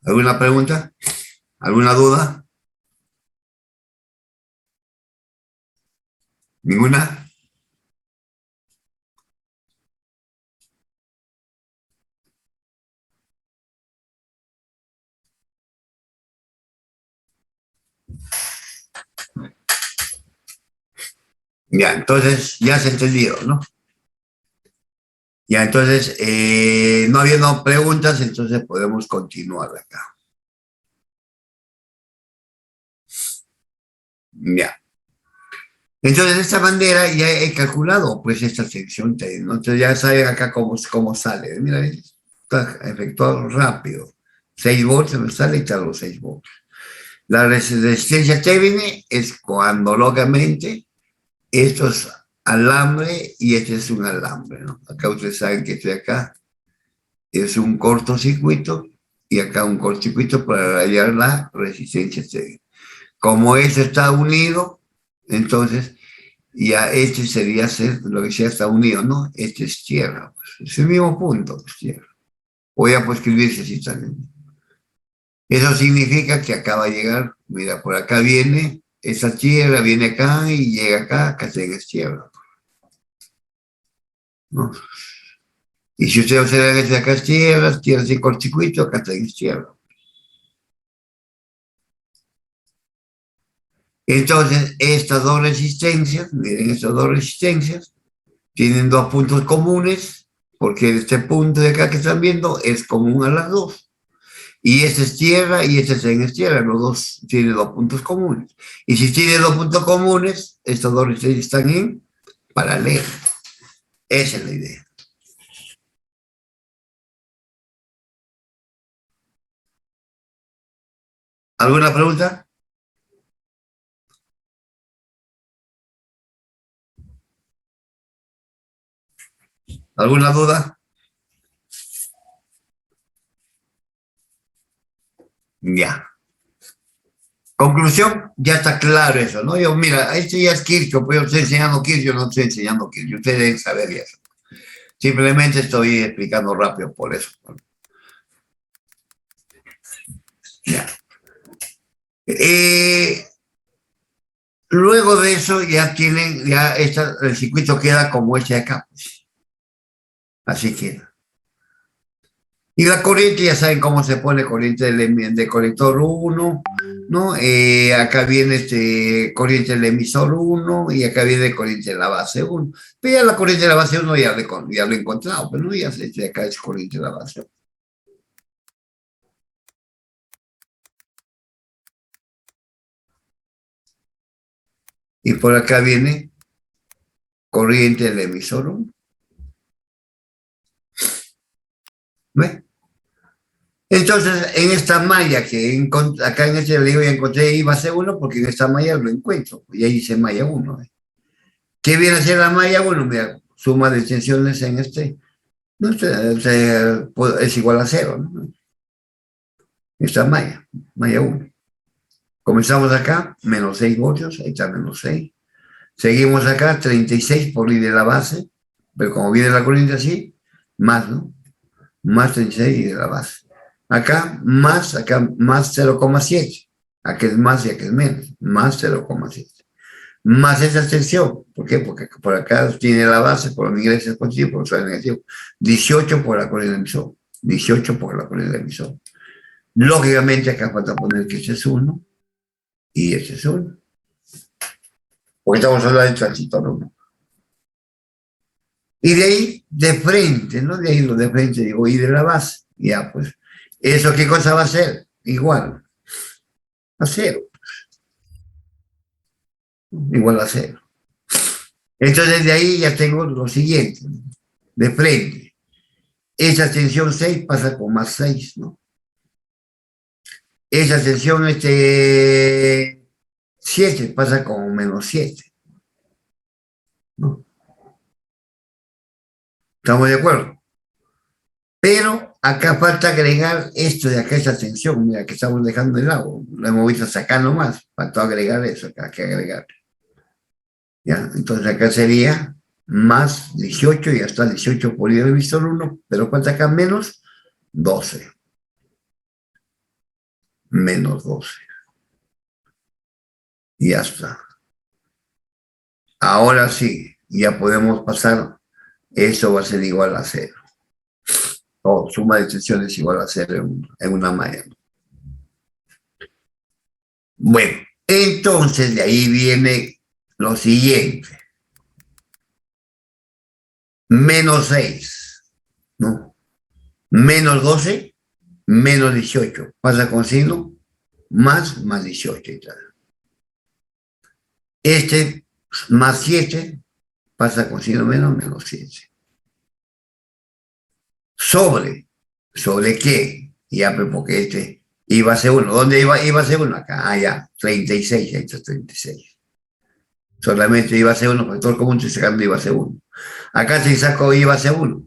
¿Alguna pregunta? ¿Alguna duda? ¿Ninguna? Ya, entonces ya se ha entendido, ¿no? Ya, entonces, no habiendo preguntas, entonces podemos continuar acá. Ya. Entonces, de esta manera ya he calculado, pues, esta sección, ¿no? Entonces ya saben acá cómo sale. Mira, está efectuado rápido. 6 volts me sale y está los 6 volts. La resistencia Thevenin es cuando, lógicamente, esto es alambre y este es un alambre, ¿no? Acá ustedes saben que estoy acá, es un cortocircuito y acá un cortocircuito para hallar la resistencia Thevenin. Como esto está unido, entonces ya este sería lo que sea está unido, ¿no? Este es tierra, pues, es el mismo punto, pues tierra. Voy a escribirse así también. Eso significa que acá va a llegar, mira, por acá viene esa tierra, viene acá y llega acá, acá es tierra, ¿no? Y si usted observa desde acá es tierra sin cortocircuito, acá está en tierra. Entonces, estas dos resistencias, miren, estas dos resistencias, tienen dos puntos comunes, porque este punto de acá que están viendo es común a las dos. Y este es tierra y este es tierra, los dos tienen dos puntos comunes. Y si tiene dos puntos comunes, estos dos resistencias están en paralelo. Esa es la idea. ¿Alguna pregunta? ¿Alguna duda? Ya. Conclusión, ya está claro eso, ¿no? Yo, mira, este ya es Kirchhoff, pues yo estoy enseñando Kirchhoff, no estoy enseñando Kirchhoff, ustedes deben saber eso. Simplemente estoy explicando rápido por eso. Ya. Luego de eso ya tienen, el circuito queda como este de acá. Pues. Así queda. Y la corriente, ya saben cómo se pone corriente de colector 1, ¿no? Acá viene corriente del emisor 1 y acá viene corriente de la base 1. Pero ya la corriente de la base 1 ya lo he encontrado, pero no, ya sé que acá es corriente de la base 1. Y por acá viene corriente del emisor 1. ¿Ve? Entonces, en esta malla acá en este libro ya encontré I base 1 porque en esta malla lo encuentro. Y ahí dice malla 1. ¿Qué viene a ser la malla? Bueno, mira, suma de extensiones en no sé, es igual a 0, ¿no? Esta malla 1. Comenzamos acá, menos 6 voltios, ahí está menos 6. Seguimos acá, 36 por I de la base, pero como viene la corriente así, más, ¿no? Más 36 I de la base. Acá más 0,7. Acá es más y acá es menos, más 0,7. Más esa extensión. ¿Por qué? Porque por acá tiene la base, por los ingresos positivos, por los negativos. 18 por la corriente del emisor. 18 por la corriente del emisor. Lógicamente acá falta poner que este es 1 y este es 1. Porque estamos hablando de transistor 1. Y de ahí, de frente, ¿no? De ahí lo de frente, digo, y de la base. Ya, pues, ¿eso qué cosa va a ser? Igual a 0. Igual a 0. Entonces de ahí ya tengo lo siguiente, ¿no? De frente. Esa tensión 6 pasa con más 6, ¿no? Esa tensión 7 pasa con menos 7, ¿no? ¿Estamos de acuerdo? Pero acá falta agregar esto de acá, esa tensión, mira, que estamos dejando de lado. Lo hemos visto sacar nomás, faltó agregar eso, acá hay que agregar. ¿Ya? Entonces acá sería más 18, ya está 18 por I del emisor 1, pero ¿cuánto acá? Menos 12. Menos 12. Y ya está. Ahora sí, ya podemos pasar, eso va a ser igual a 0. O suma de tensiones igual a 0 en una malla. Bueno, entonces de ahí viene lo siguiente. Menos 6, ¿no? Menos 12, menos 18. Pasa con signo, más 18 y tal. Más 7 pasa con signo menos 7. ¿Sobre qué? Ya, pues porque iba a ser 1. ¿Dónde iba a ser 1? Acá, ya, 36, ahí está 36. Solamente iba a ser 1, factor común estoy sacando iba a ser 1. Acá se sacó iba a ser 1.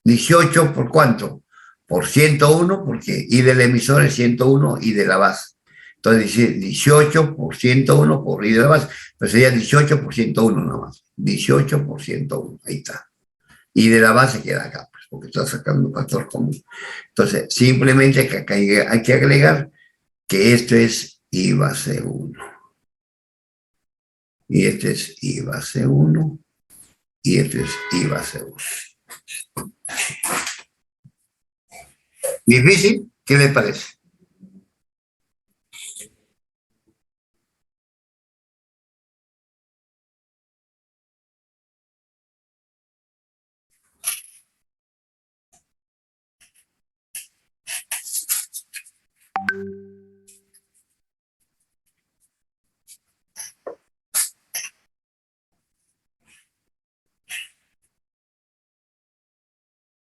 18 por cuánto? Por 101, porque I del emisor es 101 y de la base. Entonces dice 18 por 101 por I de la base, pero sería 18 por 101 nada más. 18 por 101, ahí está. Y de la base queda acá, pues, porque está sacando un factor común. Entonces, simplemente que acá hay que agregar que esto es I base 1. Y este es I base 1. Y este es I base 1. ¿Difícil? ¿Qué le parece?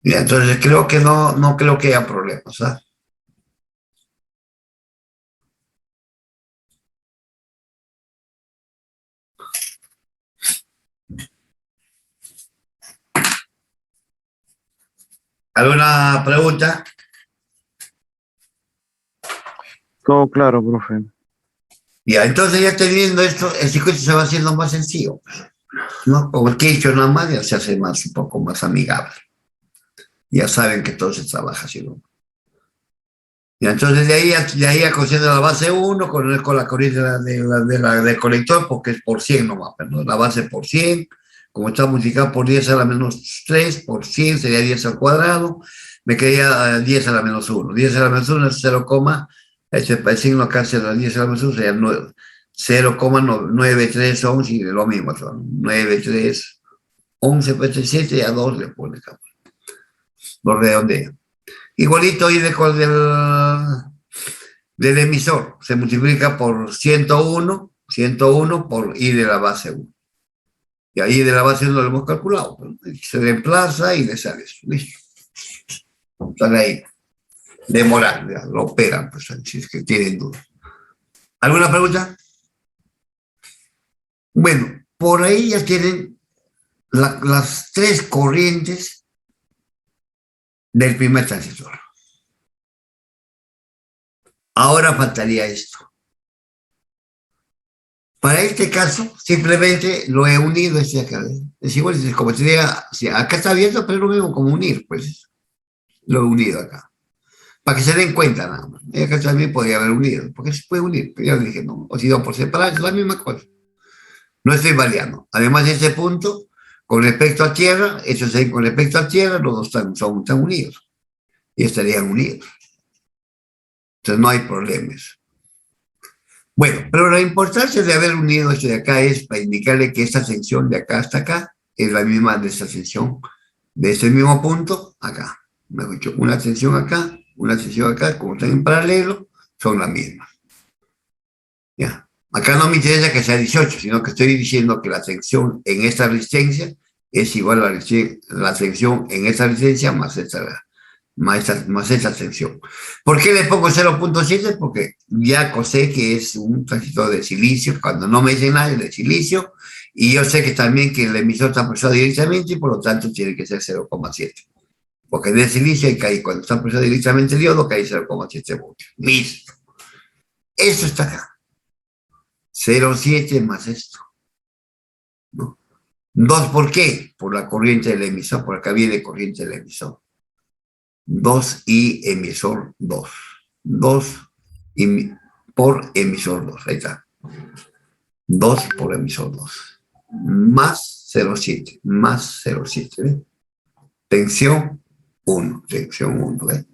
Y entonces creo que no creo que haya problemas, ¿ah? ¿Alguna pregunta? Todo claro, profe. Ya, entonces ya teniendo esto, el circuito se va haciendo más sencillo, ¿no? Como el que he dicho nada más, ya se hace un poco más amigable. Ya saben que todo se trabaja así, ¿no? Y entonces de ahí a cociendo la base 1 con la corriente del colector, porque es por 100 nomás, pero la base por 100, como está multiplicado por 10 a la menos 3, por 100 sería 10 al cuadrado, me quedaría 10 a la menos 1. 10 a la menos 1 es 0, el signo acá será 10 a la menos 1, sería 0,9311 y lo mismo, 9311, pues 7 y a 2 le pone acá, lo redondea. Igualito y del emisor, se multiplica por 101 por I de la base 1. Y ahí de la base 1 lo hemos calculado. ¿No? Se reemplaza y le sale eso. Listo. Están ahí. De moral, ya, lo operan, pues, si es que tienen dudas. ¿Alguna pregunta? Bueno, por ahí ya tienen las tres corrientes del primer transistor. Ahora faltaría esto. Para este caso, simplemente lo he unido este acá. Es igual, es como si diga, acá está abierto, pero lo mismo como unir, pues lo he unido acá. Para que se den cuenta nada más. Y acá también podría haber unido, porque se puede unir, pero ya dije, no, o si no, por separar, es la misma cosa. No estoy variando. Además de este punto, con respecto a tierra, con respecto a tierra, los dos están unidos. Y estarían unidos. Entonces no hay problemas. Bueno, pero la importancia de haber unido esto de acá es para indicarle que esta sección de acá hasta acá es la misma de esta sección, de este mismo punto acá. Mejor dicho, una sección acá, como están en paralelo, son las mismas. Ya. Acá no me interesa que sea 18, sino que estoy diciendo que la sección en esta resistencia es igual a la sección en esta resistencia más esta sección. ¿Por qué le pongo 0.7? Porque ya sé que es un transistor de silicio, cuando no me dicen nada es de silicio, y yo sé que también que el emisor está presionado directamente y por lo tanto tiene que ser 0,7. Porque de silicio hay que ahí, cuando está presionado directamente el diodo, cae 0,7 voltios. Listo. Esto está acá. 0,7 más esto. ¿No? 2, ¿por qué? Por la corriente del emisor, por acá viene corriente del emisor. 2 y emisor 2. 2 por emisor 2. Ahí está. 2 por emisor 2. Más 0,7. Más 0,7. ¿Ve? Tensión 1. Tensión 1. ¿Ve?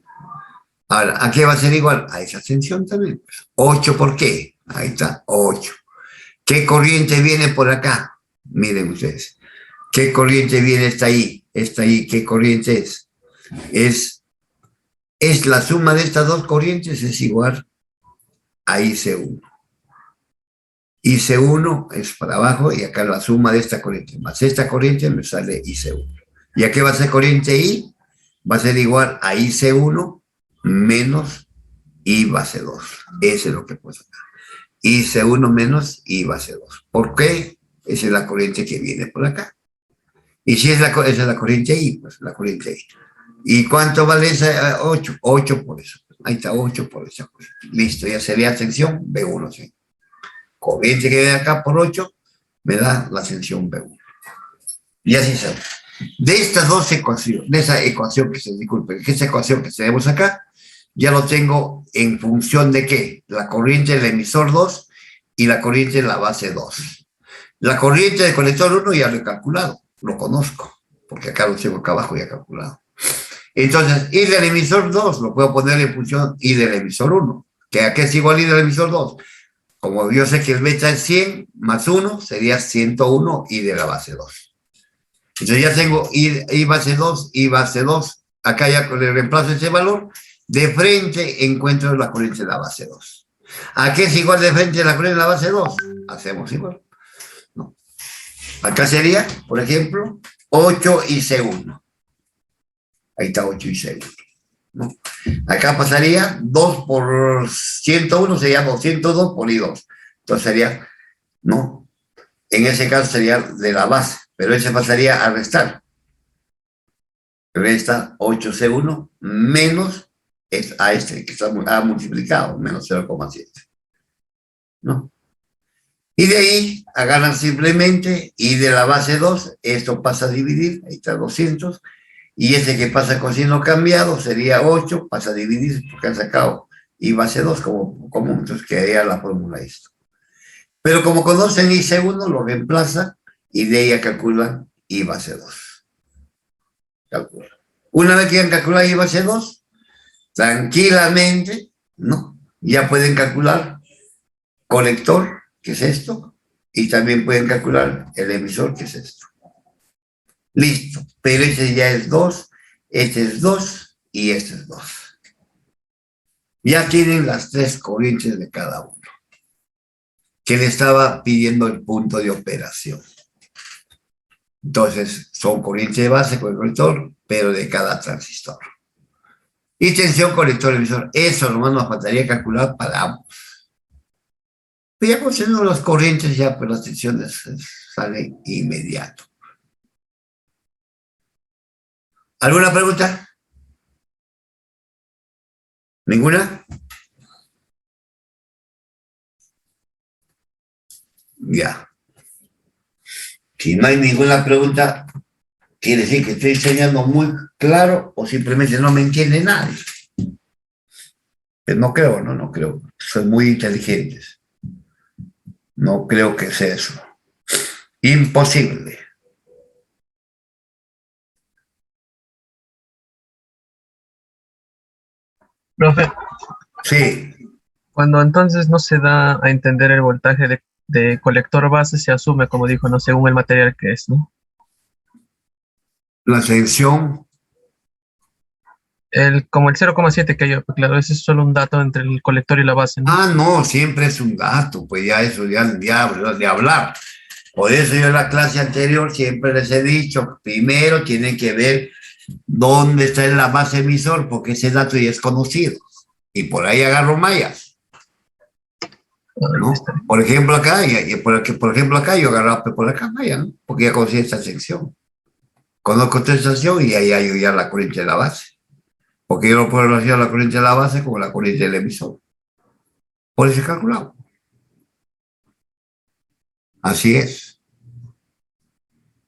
Ahora, ¿a qué va a ser igual? A esa tensión también. 8, ¿por qué? Ahí está. 8. ¿Qué corriente viene por acá? Miren ustedes. ¿Qué corriente viene? Está ahí. Está ahí. ¿Qué corriente es? Es la suma de estas dos corrientes es igual a IC1. IC1 es para abajo y acá la suma de esta corriente más esta corriente me sale IC1. ¿Y a qué va a ser corriente I? Va a ser igual a IC1 menos I base 2. Eso es lo que puse acá. IC1 menos I base 2. ¿Por qué? Esa es la corriente que viene por acá. Y si esa es la corriente I, pues la corriente I. ¿Y cuánto vale esa? 8. 8 por eso. Ahí está, 8 por esa cosa. Listo, ya sería sección B1. ¿Sí? Corriente que viene acá por 8 me da la sección B1. Y así se ve. De estas dos ecuaciones, de esa ecuación que esa ecuación que tenemos acá, ya lo tengo en función de ¿qué? La corriente del emisor 2 y la corriente de la base 2. La corriente del conector 1 ya lo he calculado, lo conozco, porque acá lo tengo acá abajo ya calculado. Entonces, I del emisor 2 lo puedo poner en función I del emisor 1. ¿Que a qué es igual I del emisor 2? Como yo sé que el beta es 100 más 1, sería 101 I de la base 2. Entonces ya tengo I base 2, I base 2. Acá ya le reemplazo ese valor. De frente encuentro la corriente de la base 2. ¿A qué es igual de frente de la corriente de la base 2? Hacemos igual. No. Acá sería, por ejemplo, 8 y C1. Ahí está 8 y 6. ¿No? Acá pasaría 2 por 101, sería 202 por I2. Entonces sería, ¿no? En ese caso sería de la base, pero ese pasaría a restar. Resta 8C1 menos a este, que está multiplicado, menos 0,7. ¿No? Y de ahí agarran simplemente I de la base 2, esto pasa a dividir, ahí está 200, y ese que pasa con signo cambiado sería 8, pasa a dividir porque han sacado y base 2 como común, entonces quedaría la fórmula esto. Pero como conocen I-C1, lo reemplazan y de ella calculan I base 2. Calculan. Una vez que hayan calculado I base 2, tranquilamente, ¿no? Ya pueden calcular colector, que es esto, y también pueden calcular el emisor, que es esto. Listo, pero este ya es 2, este es 2 y este es 2. Ya tienen las 3 corrientes de cada uno, que le estaba pidiendo el punto de operación. Entonces, son corrientes de base con el colector, pero de cada transistor. Y tensión colector emisor. Eso nomás nos faltaría calcular para ambos. Pero ya conociendo las corrientes, ya pues las tensiones salen inmediato. ¿Alguna pregunta? ¿Ninguna? Ya. Si no hay ninguna pregunta, quiere decir que estoy enseñando muy claro o simplemente no me entiende nadie. Pero no creo, no creo. Son muy inteligentes. No creo que sea eso. Imposible. Profe, Sí, cuando entonces no se da a entender el voltaje de colector base, se asume, como dijo, ¿no? Según el material que es, ¿no? la sección, Como el 0,7 que yo, pues, claro, ese es solo un dato entre el colector y la base, ¿no? no, siempre es un dato, pues ya eso ya de hablar. Por eso yo en la clase anterior siempre les he dicho, primero tienen que ver dónde está en la base emisor, porque ese dato ya es conocido. Y por ahí agarro mallas, Ahí ¿no? está. Por ejemplo acá, por ejemplo acá yo agarro por acá malla, ¿no? Porque ya conocí esta sección. Conozco esta sección y ahí hay ya la corriente de la base. Porque yo no puedo relacionar la corriente de la base con la corriente del emisor. Por eso he calculado. Así es.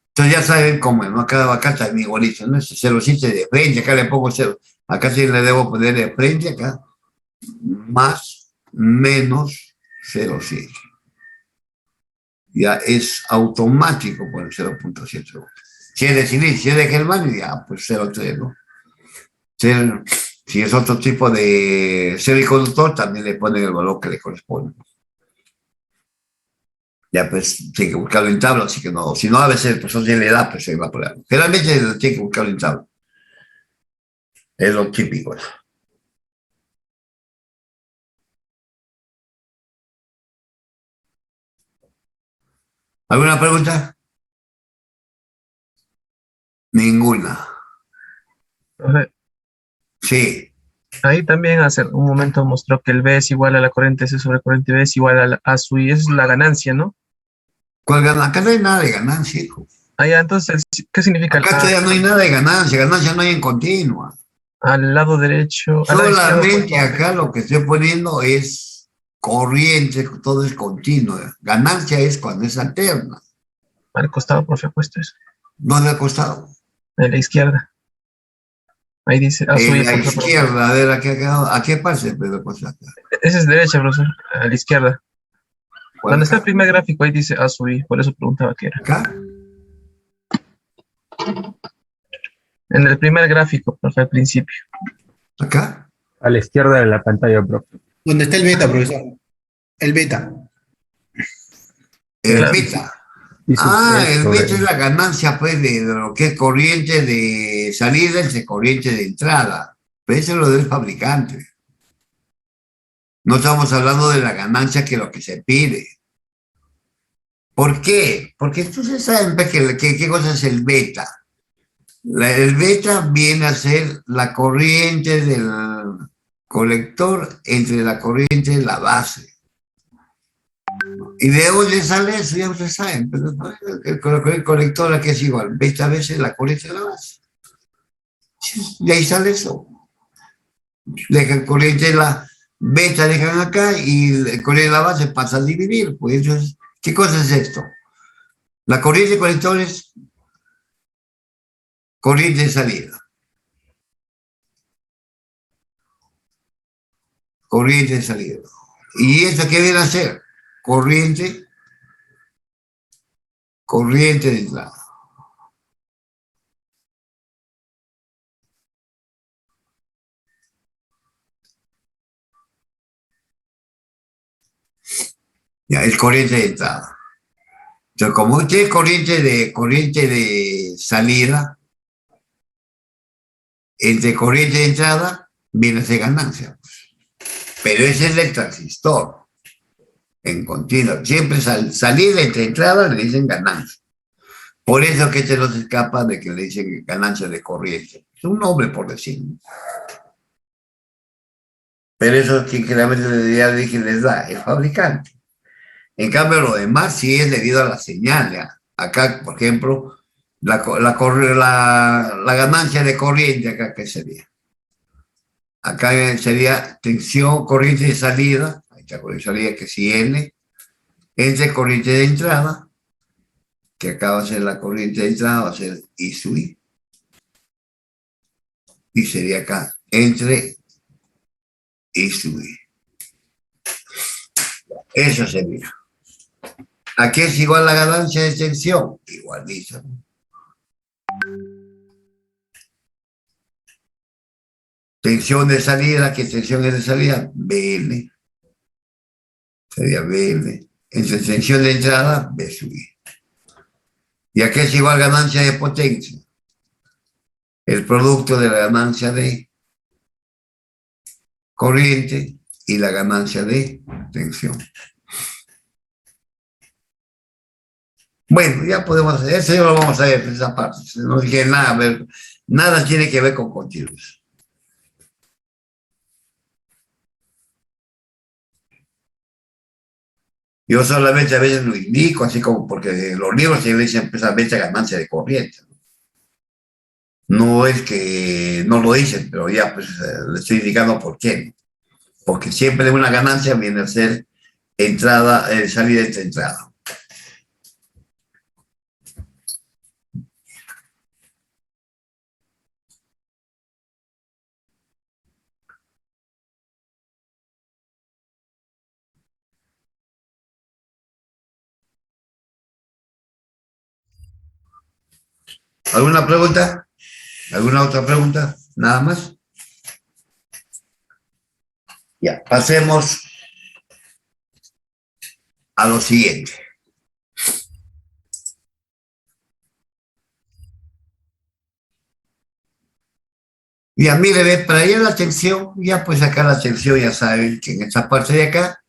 Entonces ya saben cómo, ¿no? Acá está mi igualito, ¿no? Este 0,7 de frente, acá le pongo 0. Acá sí le debo poner de frente, acá, más, menos 0,7. Ya es automático por el 0,7. Si es de silicio, si es de germanio, ya, pues 0,3, ¿no? Si es otro tipo de semiconductor, también le ponen el valor que le corresponde. Ya pues tiene que buscarlo en tabla, así que no, si no a veces el profesor tiene la edad, pues se va a poner. Generalmente tiene que buscarlo en tabla. Es lo típico. ¿Alguna pregunta? Ninguna. Profe, Sí. ahí también hace un momento mostró que el B es igual a la corriente C sobre corriente B es igual a su I, esa es la ganancia, ¿no? ¿Cuál gana? Acá no hay nada de ganancia, hijo. Ah, ya, entonces, ¿qué significa el Acá A? todavía no hay nada de ganancia, ganancia no hay en continua. Al lado derecho, al lado izquierdo, pues, Solamente acá lo que estoy poniendo es corriente, todo es continuo. Ganancia es cuando es alterna. al costado, profe, ha puesto eso. ¿Dónde ha costado? A la izquierda. Ahí dice, a su En I, la por ejemplo. izquierda, a ver, ¿a qué parte? Pero pues acá. Esa es derecha, profesor, a la izquierda. ¿Cuál Donde está el acá? primer gráfico, ahí dice a su I, por eso preguntaba qué era. ¿Acá? En el primer gráfico, profe, al principio. ¿Acá? A la izquierda de la pantalla, profe. ¿Dónde está el beta, profesor? El beta. El Claro. beta. Dice El esto beta es de, la ganancia, pues, de lo que es corriente de salida entre corriente de entrada. Pero eso es lo del fabricante. No estamos hablando de la ganancia que lo que se pide. ¿Por qué? Porque ustedes saben pues, qué cosa es el beta. El beta viene a ser la corriente del colector entre la corriente de la base. Y de dónde sale eso, ya ustedes saben, pero el colector aquí es igual, beta a veces la corriente de la base. De ahí sale eso. Dejan corriente de la beta, dejan acá y el corriente de la base pasa a dividir. Pues entonces, ¿qué cosa es esto? La corriente de colector es corriente de salida. corriente de salida. ¿Y esto qué viene a ser? Corriente de entrada. Ya, es corriente de entrada. Entonces, como usted es corriente de salida, entre corriente de entrada viene a ser ganancia. Pero ese es el transistor en continuo. Siempre salida entre entrada le dicen ganancia. Por eso que se nos escapa de que le dicen ganancia de corriente. Es un nombre por decir. Pero eso que claramente ya dije les da el fabricante. En cambio, lo demás sí es debido a la señal. ¿Ya? Acá, por ejemplo, la ganancia de corriente, acá, ¿qué sería? Acá sería tensión, corriente de salida, ahí está corriente de salida, que si N, entre corriente de entrada, que acá va a ser la corriente de entrada, va a ser I sub I. Y sería acá, entre I sub I. Eso sería. ¿A qué es igual la ganancia de tensión? Igualito. Tensión de salida, ¿qué tensión es de salida? BL. Sería BL. Entre tensión de entrada, B sub I. ¿Y a qué es igual ganancia de potencia? El producto de la ganancia de corriente y la ganancia de tensión. Bueno, ya podemos hacer, eso ya lo vamos a ver, esa parte. No dije nada, nada tiene que ver con continuos. Yo solamente a veces lo indico, así como porque los libros se dicen precisamente ganancia de corriente. No es que no lo dicen, pero ya pues le estoy indicando por qué. Porque siempre una ganancia viene a ser entrada, salida entre entrada. ¿Alguna pregunta? ¿Alguna otra pregunta? ¿Nada más? Ya, pasemos a lo siguiente. Ya, mire, ve, para ir a la tensión, ya pues acá la tensión, ya saben que en esta parte de acá,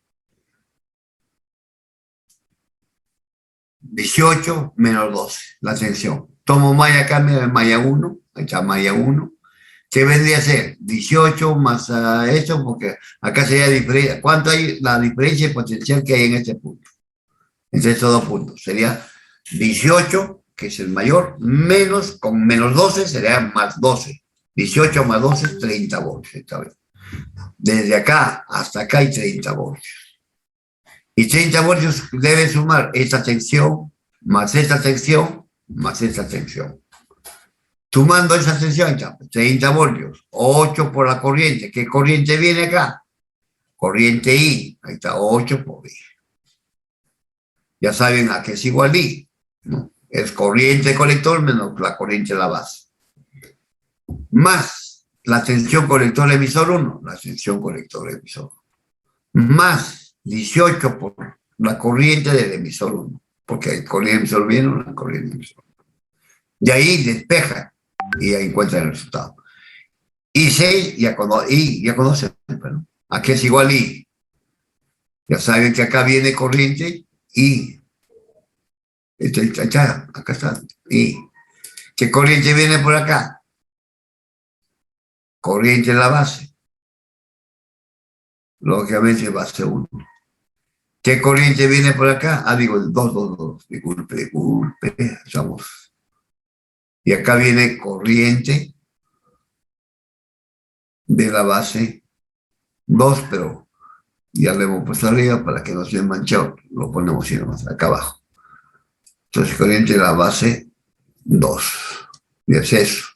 18 menos 12, la tensión. Tomo malla acá, mira, malla 1, ahí está malla 1. ¿Qué vendría a ser? 18 más eso, porque acá sería diferencia. ¿Cuánto hay la diferencia de potencial que hay en este punto? Entre estos dos puntos. Sería 18, que es el mayor, menos, con menos 12 sería más 12. 18 más 12 es 30 voltios. Esta vez. Desde acá hasta acá hay 30 voltios. Y 30 voltios deben sumar esta tensión, más esta tensión, más esta tensión. Sumando esa tensión, 30 voltios, 8 por la corriente. ¿Qué corriente viene acá? Corriente I, ahí está, 8 por I. Ya saben a qué es igual I, ¿no? Es corriente colector menos la corriente de la base. Más la tensión colector emisor 1, la tensión colector emisor 1. Más 18 por la corriente del emisor 1, porque el corriente emisor viene una corriente emisor. Y ahí despeja y ahí encuentra el resultado. Y 6, ya conocen, ¿no? ¿A qué es igual I? Ya saben que acá viene corriente I. Acá está I. ¿Qué corriente viene por acá? Corriente en la base. Lógicamente base 1. ¿Qué corriente viene por acá? Ah, digo, 2. Disculpe. Estamos. Y acá viene corriente de la base 2, pero ya le hemos puesto arriba para que no se manchado. Lo ponemos así nomás, acá abajo. Entonces, corriente de la base 2. Y es eso,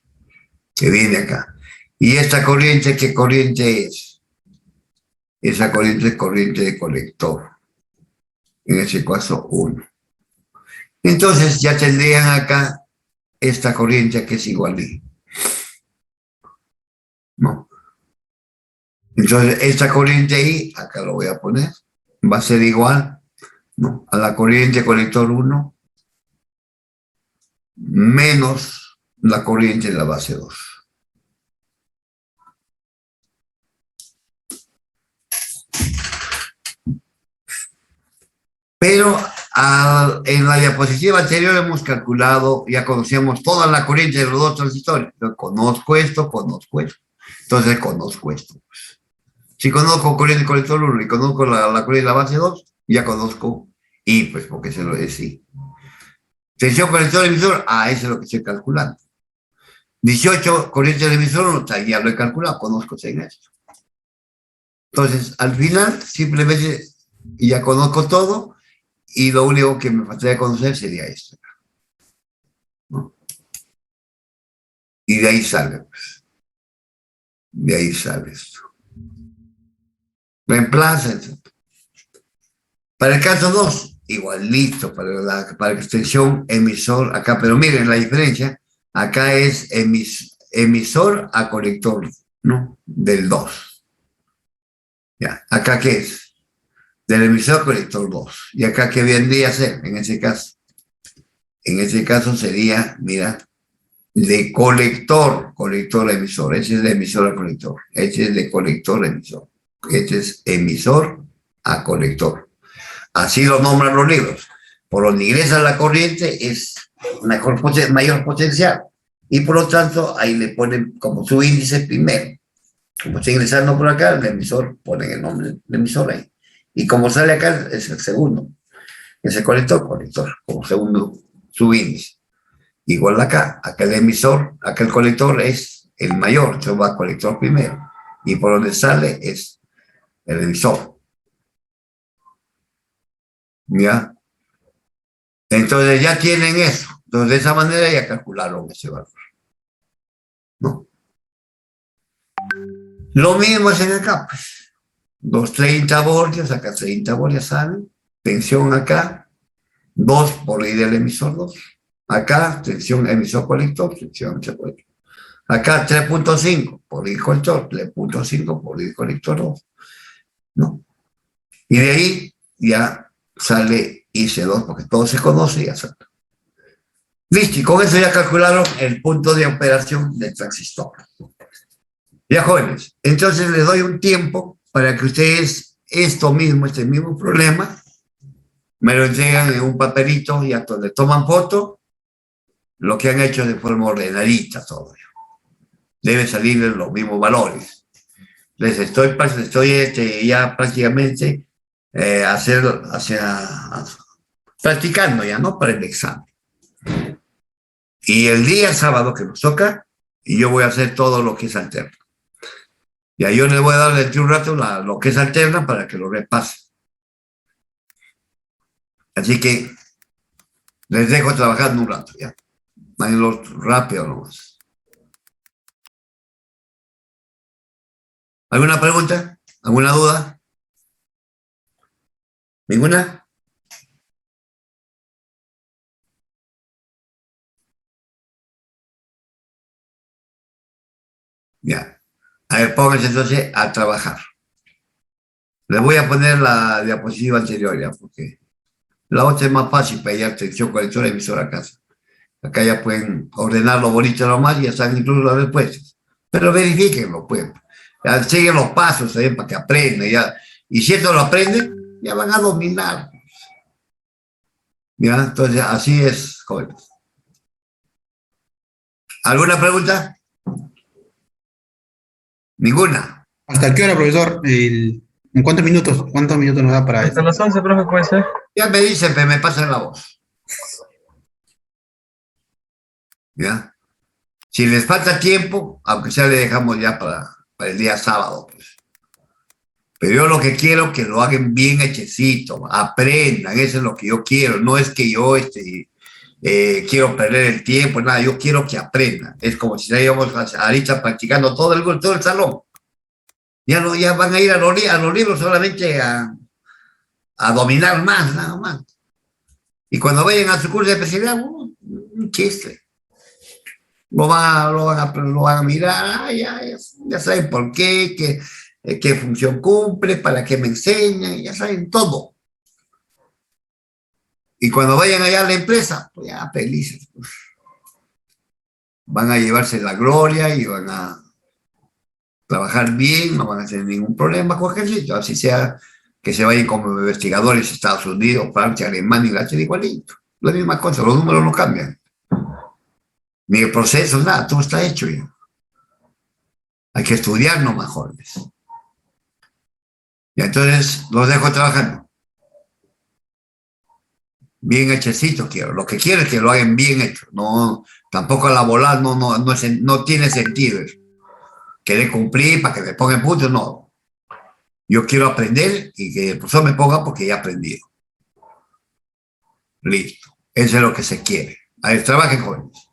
que viene acá. ¿Y esta corriente qué corriente es? esa corriente es corriente de colector. En ese caso, 1. Entonces ya tendrían acá esta corriente que es igual a I. ¿No? Entonces, esta corriente I, acá lo voy a poner, va a ser igual, ¿no?, a la corriente colector 1 menos la corriente de la base 2. Pero en la diapositiva anterior hemos calculado, ya conocíamos toda la corriente de los dos transistores. Yo conozco esto, entonces conozco esto. Si conozco corriente colector 1 y conozco la corriente de la base 2, ya conozco I, pues porque se lo decía. Tensión colector emisor, eso es lo que estoy calculando. 18 corriente del emisor, ya lo he calculado, conozco en esto. Entonces, al final, simplemente ya conozco todo y lo único que me faltaría conocer sería esto, ¿no? Y de ahí sale, pues. De ahí sale esto. Reemplaza, etc. Para el caso 2, igualito, para la extensión emisor acá, pero miren la diferencia, acá es emisor a colector, ¿no?, del 2. Ya, ¿acá qué es? Del emisor a colector 2. ¿Y acá qué vendría a ser en ese caso? En ese caso sería, mira, de colector a emisor. Ese es de emisor a colector. Ese es de colector a emisor. Este es emisor a colector. Así lo nombran los libros. Por donde ingresa la corriente es mayor potencial. Y por lo tanto, ahí le ponen como su índice primero. Como está ingresando por acá, el emisor, ponen el nombre del emisor ahí. Y como sale acá, es el segundo. Es el colector, como segundo subíndice. Igual acá el emisor, acá el colector es el mayor, entonces va colector primero. Y por donde sale es el emisor. ¿Ya? Entonces ya tienen eso. Entonces de esa manera ya calcularon ese valor, ¿no? Lo mismo es en acá, pues. 230 voltios, acá 30 voltios salen. Tensión acá, 2 por I del emisor 2. Acá, tensión emisor colector, tensión emisor colector. Acá 3.5 por I colector, 3.5 por I colector 2. ¿No? Y de ahí ya sale IC2, porque todo se conoce y ya sale. Listo, y con eso ya calcularon el punto de operación del transistor. Ya, jóvenes, entonces les doy un tiempo para que ustedes este mismo problema, me lo entregan en un papelito y hasta le toman foto, lo que han hecho de forma ordenadita todo. Debe salir los mismos valores. Les estoy ya prácticamente practicando ya, ¿no?, para el examen. Y el día sábado que nos toca, y yo voy a hacer todo lo que es alterno. Y yo les voy a dar dentro de un rato lo que es alterna para que lo repasen. Así que les dejo trabajando un rato ya. Váyanlo rápido nomás. ¿Alguna pregunta? ¿Alguna duda? ¿Ninguna? Ya. A ver, pónganse entonces a trabajar. Les voy a poner la diapositiva anterior ya, porque la otra es más fácil para ir tensión colectora emisora a casa. Acá ya pueden ordenarlo bonito nomás y ya saben incluso las respuestas. Pero verifíquenlo, pues. Ya siguen los pasos ahí para que aprendan. Ya. Y si esto lo aprenden, ya van a dominar. ¿Ya? Entonces, así es, jóvenes. ¿Alguna pregunta? Ninguna. ¿Hasta qué hora, profesor? ¿En cuántos minutos? ¿Cuántos minutos nos da para Hasta eso? las 11, profe, puede ser. Ya me dicen, pero me pasan la voz. ¿Ya? Si les falta tiempo, aunque sea le dejamos ya para el día sábado, pues. Pero yo lo que quiero que lo hagan bien hechecito, aprendan, eso es lo que yo quiero. No es que yo quiero perder el tiempo, nada, yo quiero que aprendan. Es como si íbamos ahorita practicando todo el salón. Ya van a ir a los libros solamente a dominar más, nada más. Y cuando vayan a su curso de especialidad, un chiste. Lo van a mirar, ya saben por qué, qué función cumple, para qué me enseñan, ya saben todo. Y cuando vayan allá a la empresa, pues ya felices. Pues. Van a llevarse la gloria y van a trabajar bien, no van a tener ningún problema con ejercicio, así sea que se vayan como investigadores a Estados Unidos, Francia, Alemania, Inglaterra, igualito. La misma cosa, los números no cambian. Ni el proceso, nada, todo está hecho ya. Hay que estudiar nomás, jóvenes. Y entonces los dejo trabajando. Bien hechecito quiero. Lo que quiero es que lo hagan bien hecho. No, tampoco a la volada no tiene sentido eso. Querer cumplir para que me pongan puntos, no. Yo quiero aprender y que el profesor me ponga porque ya aprendí. Listo. Eso es lo que se quiere. A ver, trabajen jóvenes.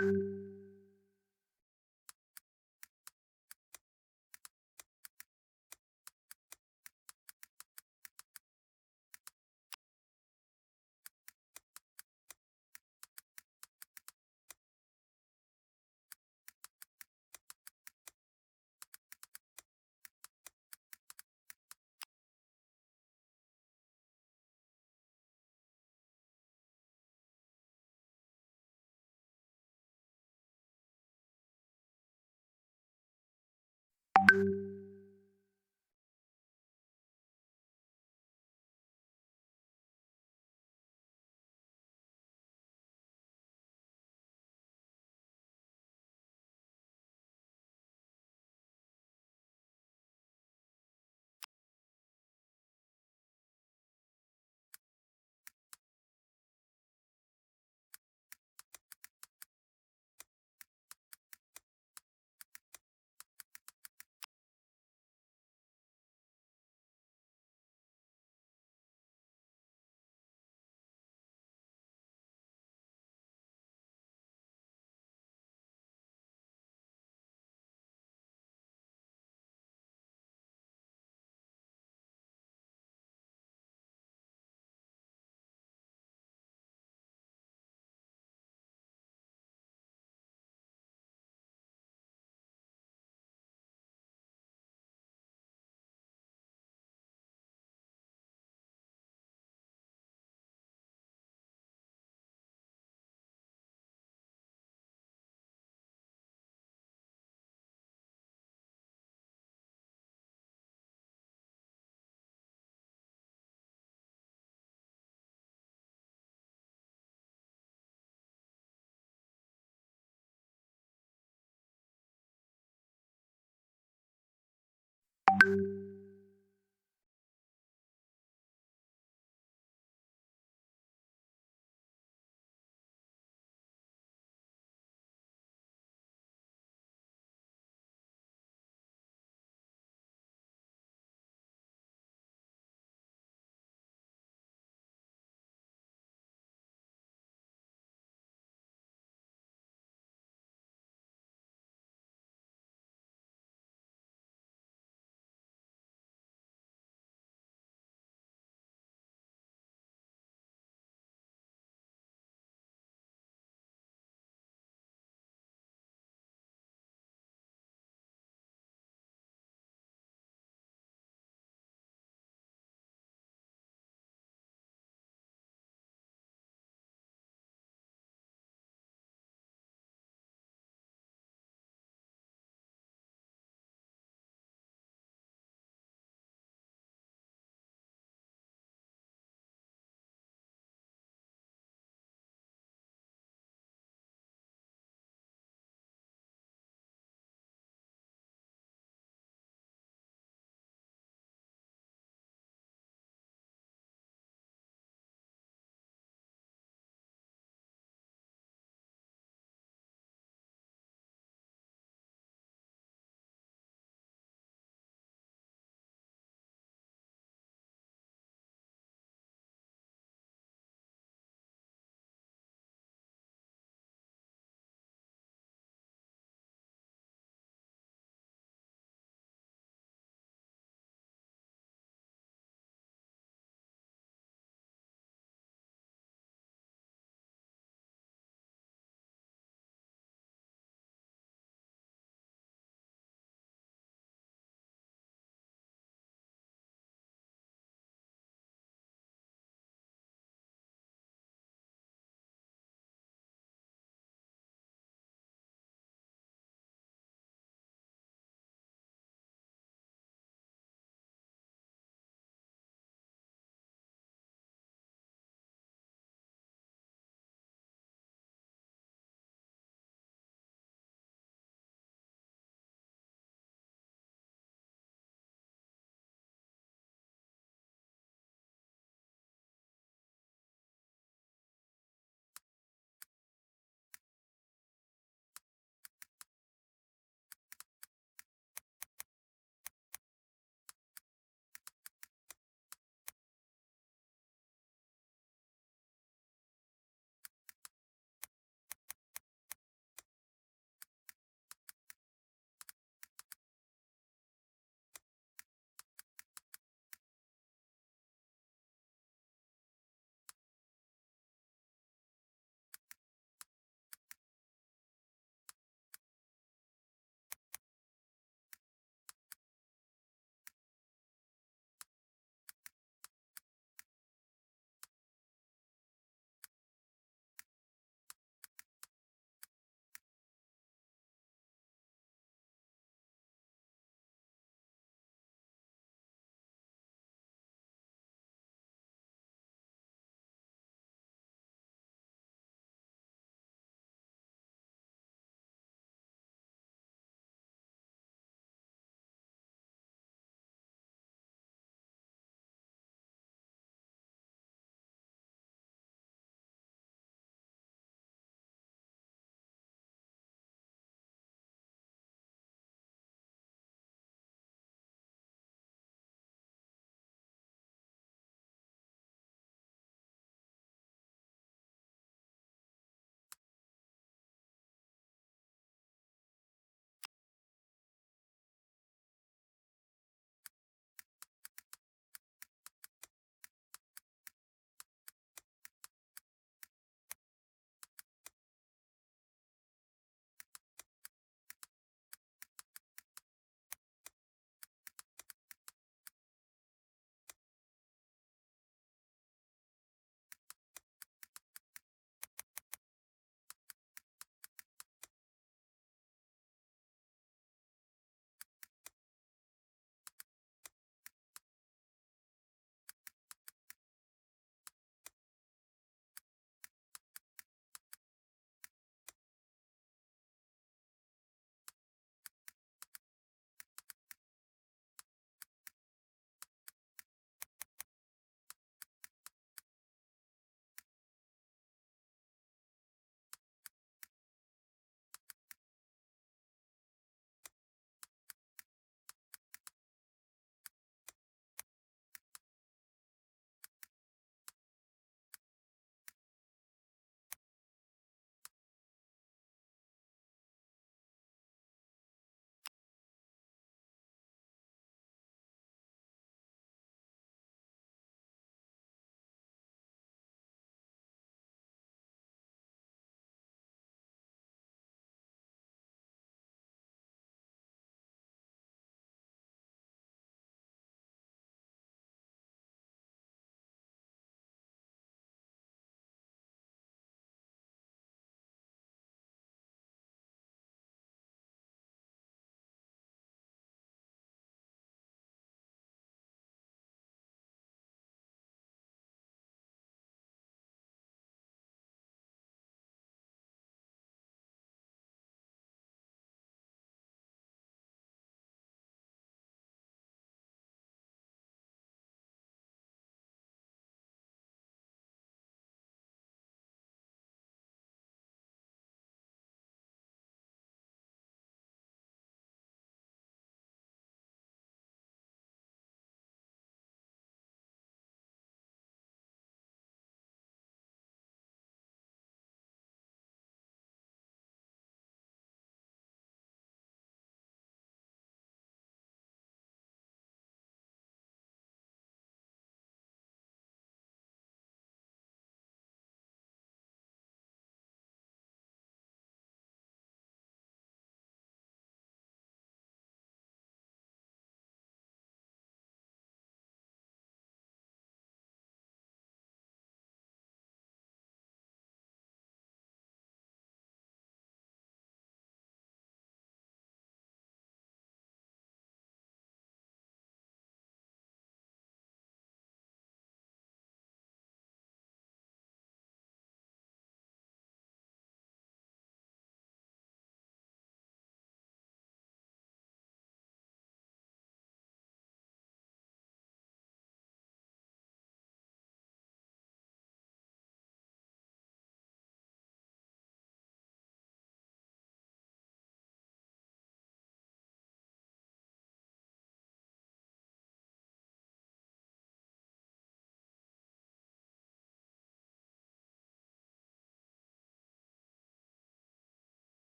Chao.